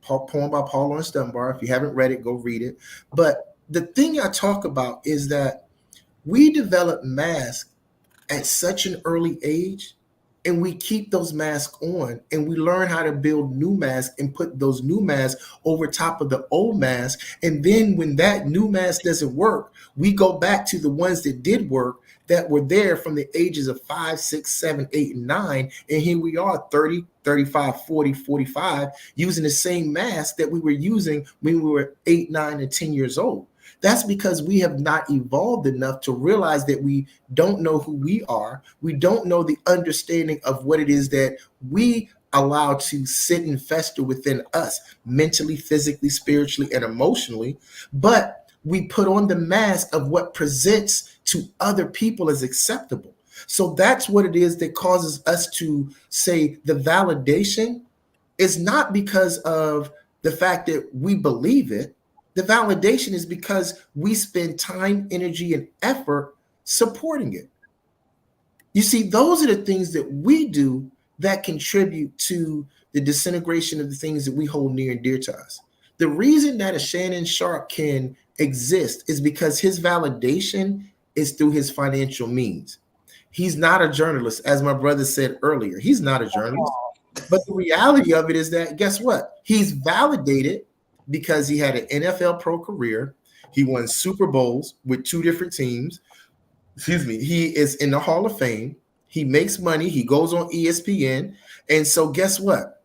poem by Paul Laurence Dunbar. If you haven't read it, go read it. But the thing I talk about is that we develop masks at such an early age, and we keep those masks on, and we learn how to build new masks and put those new masks over top of the old mask. And then when that new mask doesn't work, we go back to the ones that did work, that were there from the ages of 5, 6, 7, 8, and 9. And here we are 30, 35, 40, 45, using the same mask that we were using when we were 8, 9, and 10 years old. That's because we have not evolved enough to realize that we don't know who we are. We don't know the understanding of what it is that we allow to sit and fester within us mentally, physically, spiritually, and emotionally. But we put on the mask of what presents to other people as acceptable. So that's what it is that causes us to say the validation is not because of the fact that we believe it. The validation is because we spend time, energy, and effort supporting it. You see, those are the things that we do that contribute to the disintegration of the things that we hold near and dear to us. The reason that a Shannon Sharp can exist is because his validation is through his financial means. He's not a journalist, as my brother said earlier. He's not a journalist. But the reality of it is that, guess what? He's validated because he had an NFL pro career. He won Super Bowls with 2 different teams. Excuse me. He is in the Hall of Fame. He makes money. He goes on ESPN. And so guess what?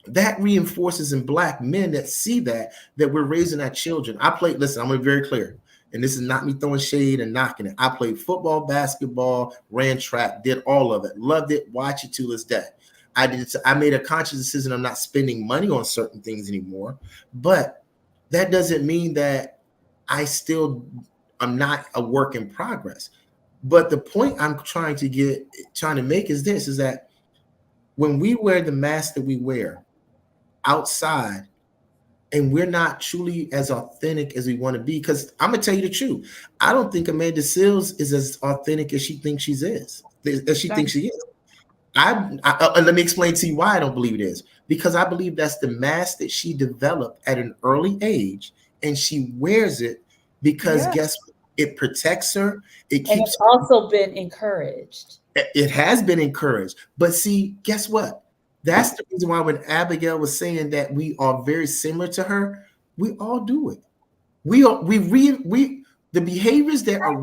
That reinforces in Black men that see that we're raising our children. Listen, I'm going to be very clear. And this is not me throwing shade and knocking it. I played football, basketball, ran track, did all of it. Loved it, watch it to this day. I made a conscious decision. I'm not spending money on certain things anymore. But that doesn't mean that I'm not a work in progress. But the point I'm trying to make is this, is that when we wear the mask that we wear outside, and we're not truly as authentic as we want to be, because I'm gonna tell you the truth. I don't think Amanda Seales is as authentic as she thinks she is. Let me explain to you why I don't believe it is. Because I believe that's the mask that she developed at an early age, and she wears it because guess what? It protects her. And it's also been encouraged. It has been encouraged. But see, guess what? That's the reason why when Abigail was saying that we are very similar to her, we all do it. The behaviors that are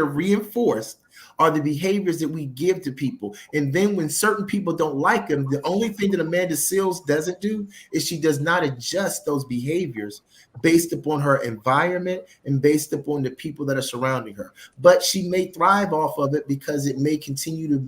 reinforced, are the behaviors that we give to people. And then when certain people don't like them, the only thing that Amanda Seales doesn't do is she does not adjust those behaviors based upon her environment and based upon the people that are surrounding her. But she may thrive off of it because it may continue to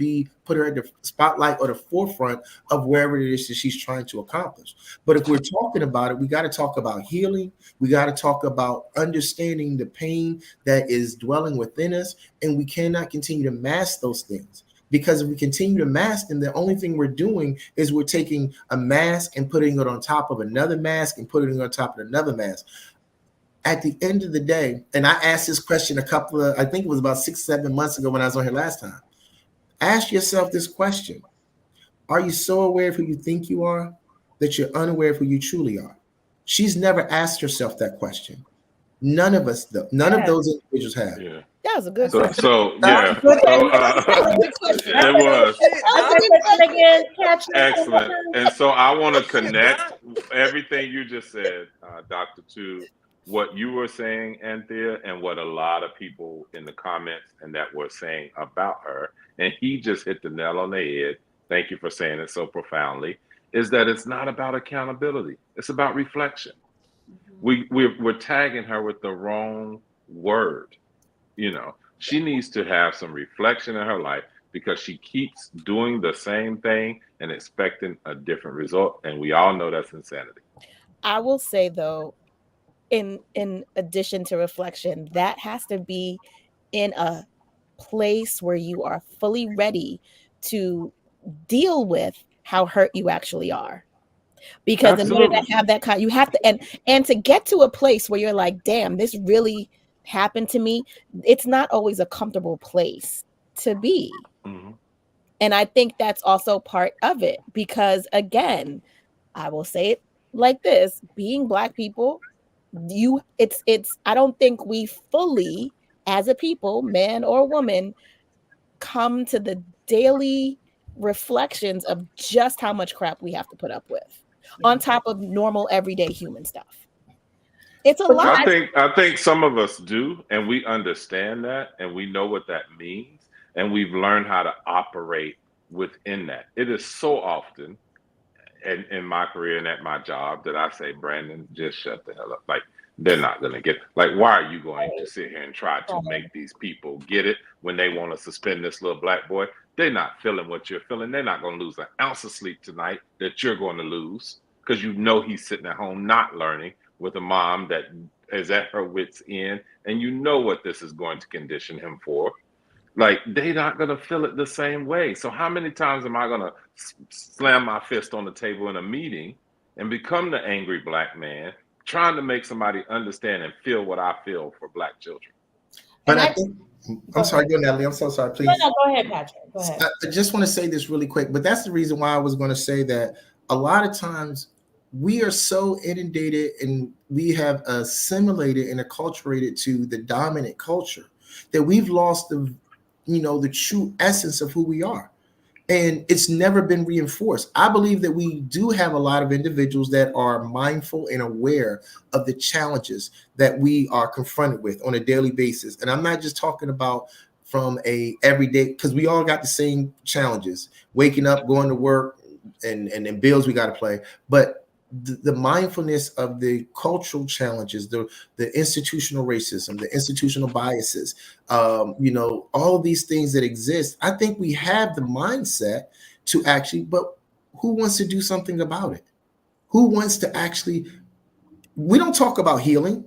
put her at the spotlight or the forefront of wherever it is that she's trying to accomplish. But if we're talking about it, we got to talk about healing. We got to talk about understanding the pain that is dwelling within us. And we cannot continue to mask those things. Because if we continue to mask them, the only thing we're doing is we're taking a mask and putting it on top of another mask and putting it on top of another mask. At the end of the day, and I asked this question I think it was about 6-7 months ago when I was on here last time. Ask yourself this question. Are you so aware of who you think you are that you're unaware of who you truly are? She's never asked herself that question. None of us, though. None of those individuals have. Yeah. That was a good question. So yeah. It was. Excellent. And so I want to connect everything you just said, Dr. to what you were saying, Anthea, and what a lot of people in the comments and that were saying about her. And he just hit the nail on the head. Thank you for saying it so profoundly. Is that it's not about accountability. It's about reflection. We're tagging her with the wrong word. You know, she needs to have some reflection in her life because she keeps doing the same thing and expecting a different result. And we all know that's insanity. I will say, though, in addition to reflection, that has to be in a place where you are fully ready to deal with how hurt you actually are. Because Absolutely. in order to have that kind, you have to, and to get to a place where you're like, damn, this really happened to me. It's not always a comfortable place to be. Mm-hmm. And I think that's also part of it, because again, I will say it like this: being Black people, I don't think we fully, as a people, man or woman, come to the daily reflections of just how much crap we have to put up with on top of normal everyday human stuff. It's a lot. I think some of us do, and we understand that, and we know what that means, and we've learned how to operate within that. It is so often in my career and at my job that I say, Brandon, just shut the hell up. Like, They're not going to get, like, why are you going to sit here and try to make these people get it when they want to suspend this little black boy? They're not feeling what you're feeling. They're not going to lose an ounce of sleep tonight that you're going to lose because you know he's sitting at home not learning with a mom that is at her wit's end, and you know what this is going to condition him for. Like, they're not going to feel it the same way. So how many times am I going to slam my fist on the table in a meeting and become the angry black man, trying to make somebody understand and feel what I feel for black children? But I think, I'm sorry, go Natalie. I'm so sorry, please. No, go ahead, Patrick. Go ahead. I just want to say this really quick, but that's the reason why I was going to say that a lot of times we are so inundated and we have assimilated and acculturated to the dominant culture that we've lost the true essence of who we are. And it's never been reinforced. I believe that we do have a lot of individuals that are mindful and aware of the challenges that we are confronted with on a daily basis. And I'm not just talking about from a everyday, because we all got the same challenges, waking up, going to work, and bills we got to play. But the mindfulness of the cultural challenges, the institutional racism, the institutional biases, all of these things that exist, I think we have the mindset to actually, but who wants to do something about it? Who wants to actually, we don't talk about healing.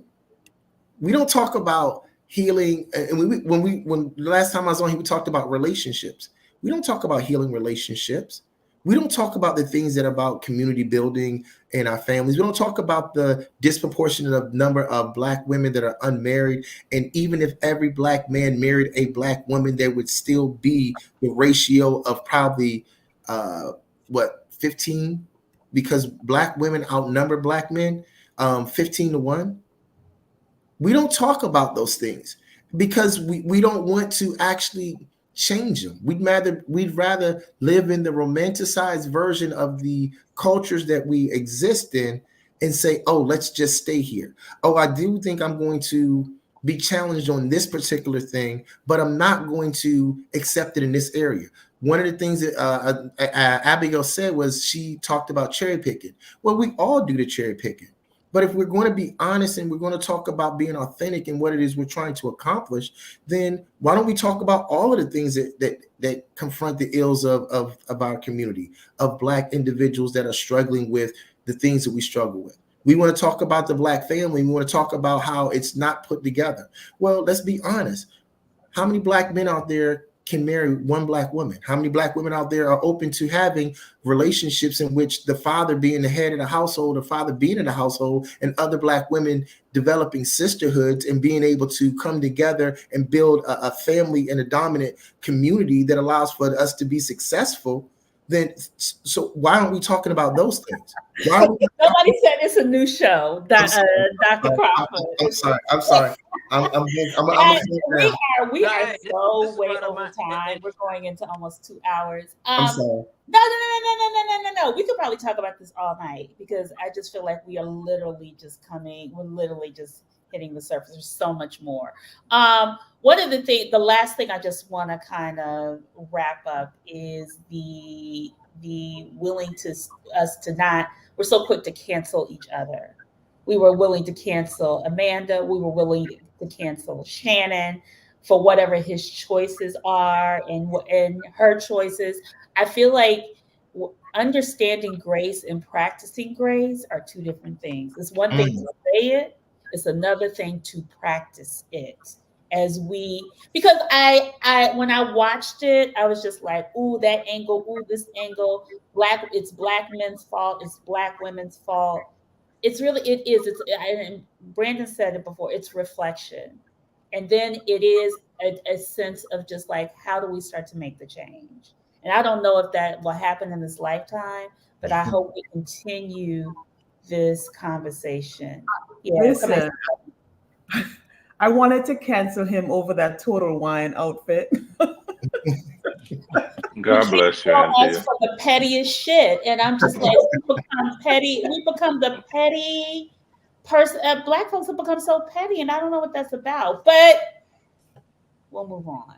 We don't talk about healing. And when the last time I was on here, we talked about relationships. We don't talk about healing relationships. We don't talk about the things that are about community building in our families. We don't talk about the disproportionate number of black women that are unmarried. And even if every black man married a black woman, there would still be the ratio of probably 15, because black women outnumber black men 15-1. We don't talk about those things because we don't want to actually change them. We'd rather live in the romanticized version of the cultures that we exist in and say, oh, let's just stay here. Oh, I do think I'm going to be challenged on this particular thing, but I'm not going to accept it in this area. One of the things that Abigail said was she talked about cherry picking. Well, we all do the cherry picking. But if we're going to be honest and we're going to talk about being authentic and what it is we're trying to accomplish, then why don't we talk about all of the things that confront the ills of our community, of black individuals that are struggling with the things that we struggle with? We want to talk about the black family. We want to talk about how it's not put together. Well, let's be honest. How many black men out there can marry one black woman? How many black women out there are open to having relationships in which the father being the head of the household, the father being in the household, and other black women developing sisterhoods and being able to come together and build a family and a dominant community that allows for us to be successful? Then, so why aren't we talking about those things? Somebody said it's a new show, Dr. Crawford. I'm sorry. We are so way over time. We're going into almost 2 hours. I'm sorry. No. We could probably talk about this all night because I just feel like we're literally just hitting the surface. There's so much more. The last thing I just want to kind of wrap up is the willing to us to not, we're so quick to cancel each other. We were willing to cancel Amanda. We were willing to cancel Shannon for whatever his choices are and her choices. I feel like understanding grace and practicing grace are two different things. It's one thing to say it. It's another thing to practice it. Because I when I watched it, I was just like, ooh, that angle, ooh, this angle, it's black men's fault, it's black women's fault. It is. And Brandon said it before, it's reflection. And then it is a sense of just like, how do we start to make the change? And I don't know if that will happen in this lifetime, but I hope we continue this conversation. Yeah, listen, I wanted to cancel him over that Total Wine outfit. God bless you, Anthea. For the pettiest shit, and I'm just like, we become petty. We become the petty person. Black folks have become so petty, and I don't know what that's about. But we'll move on.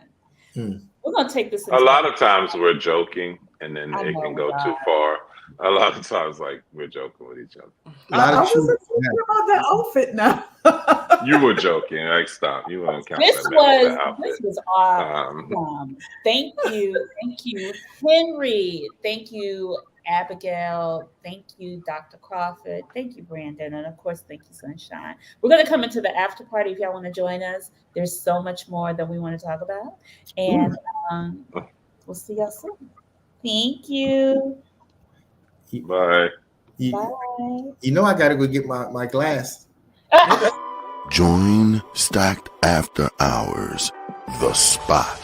We're gonna take this. A lot of times we're joking, and then it can go too far. A lot of times, like, we're joking with each other. I wasn't thinking about that outfit now. You were joking. Like, stop. You wouldn't count This that man with that was outfit. this was Um, awesome. Thank you, Henry. Thank you, Abigail. Thank you, Dr. Crawford. Thank you, Brandon, and of course, thank you, Sunshine. We're gonna come into the after party if y'all want to join us. There's so much more that we want to talk about, and we'll see y'all soon. Thank you. bye. Bye. You know I gotta go get my glass. Join Stacked After Hours, The Spot,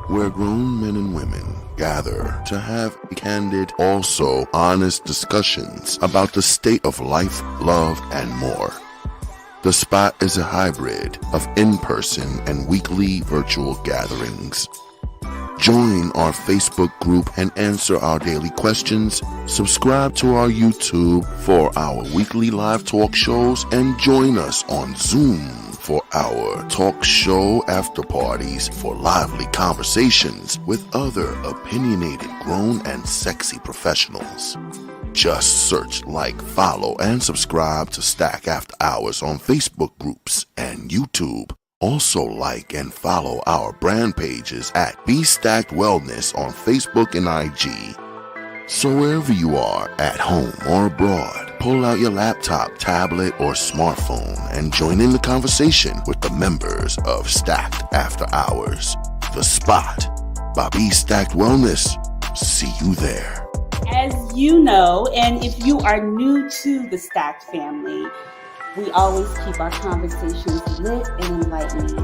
where grown men and women gather to have candid, also honest discussions about the state of life, love, and more. The Spot is a hybrid of in-person and weekly virtual gatherings. Join our Facebook group and answer our daily questions. Subscribe to our YouTube for our weekly live talk shows and join us on Zoom for our talk show after parties for lively conversations with other opinionated, grown, and sexy professionals. Just search, like, follow, and subscribe to Stack After Hours on Facebook groups and YouTube. Also like and follow our brand pages at Be Stacked Wellness on Facebook and IG. So wherever you are, at home or abroad, pull out your laptop, tablet, or smartphone and join in the conversation with the members of Stacked After Hours. The Spot by Be Stacked Wellness. See you there. As you know, and if you are new to the Stacked family, we always keep our conversations lit and enlightening.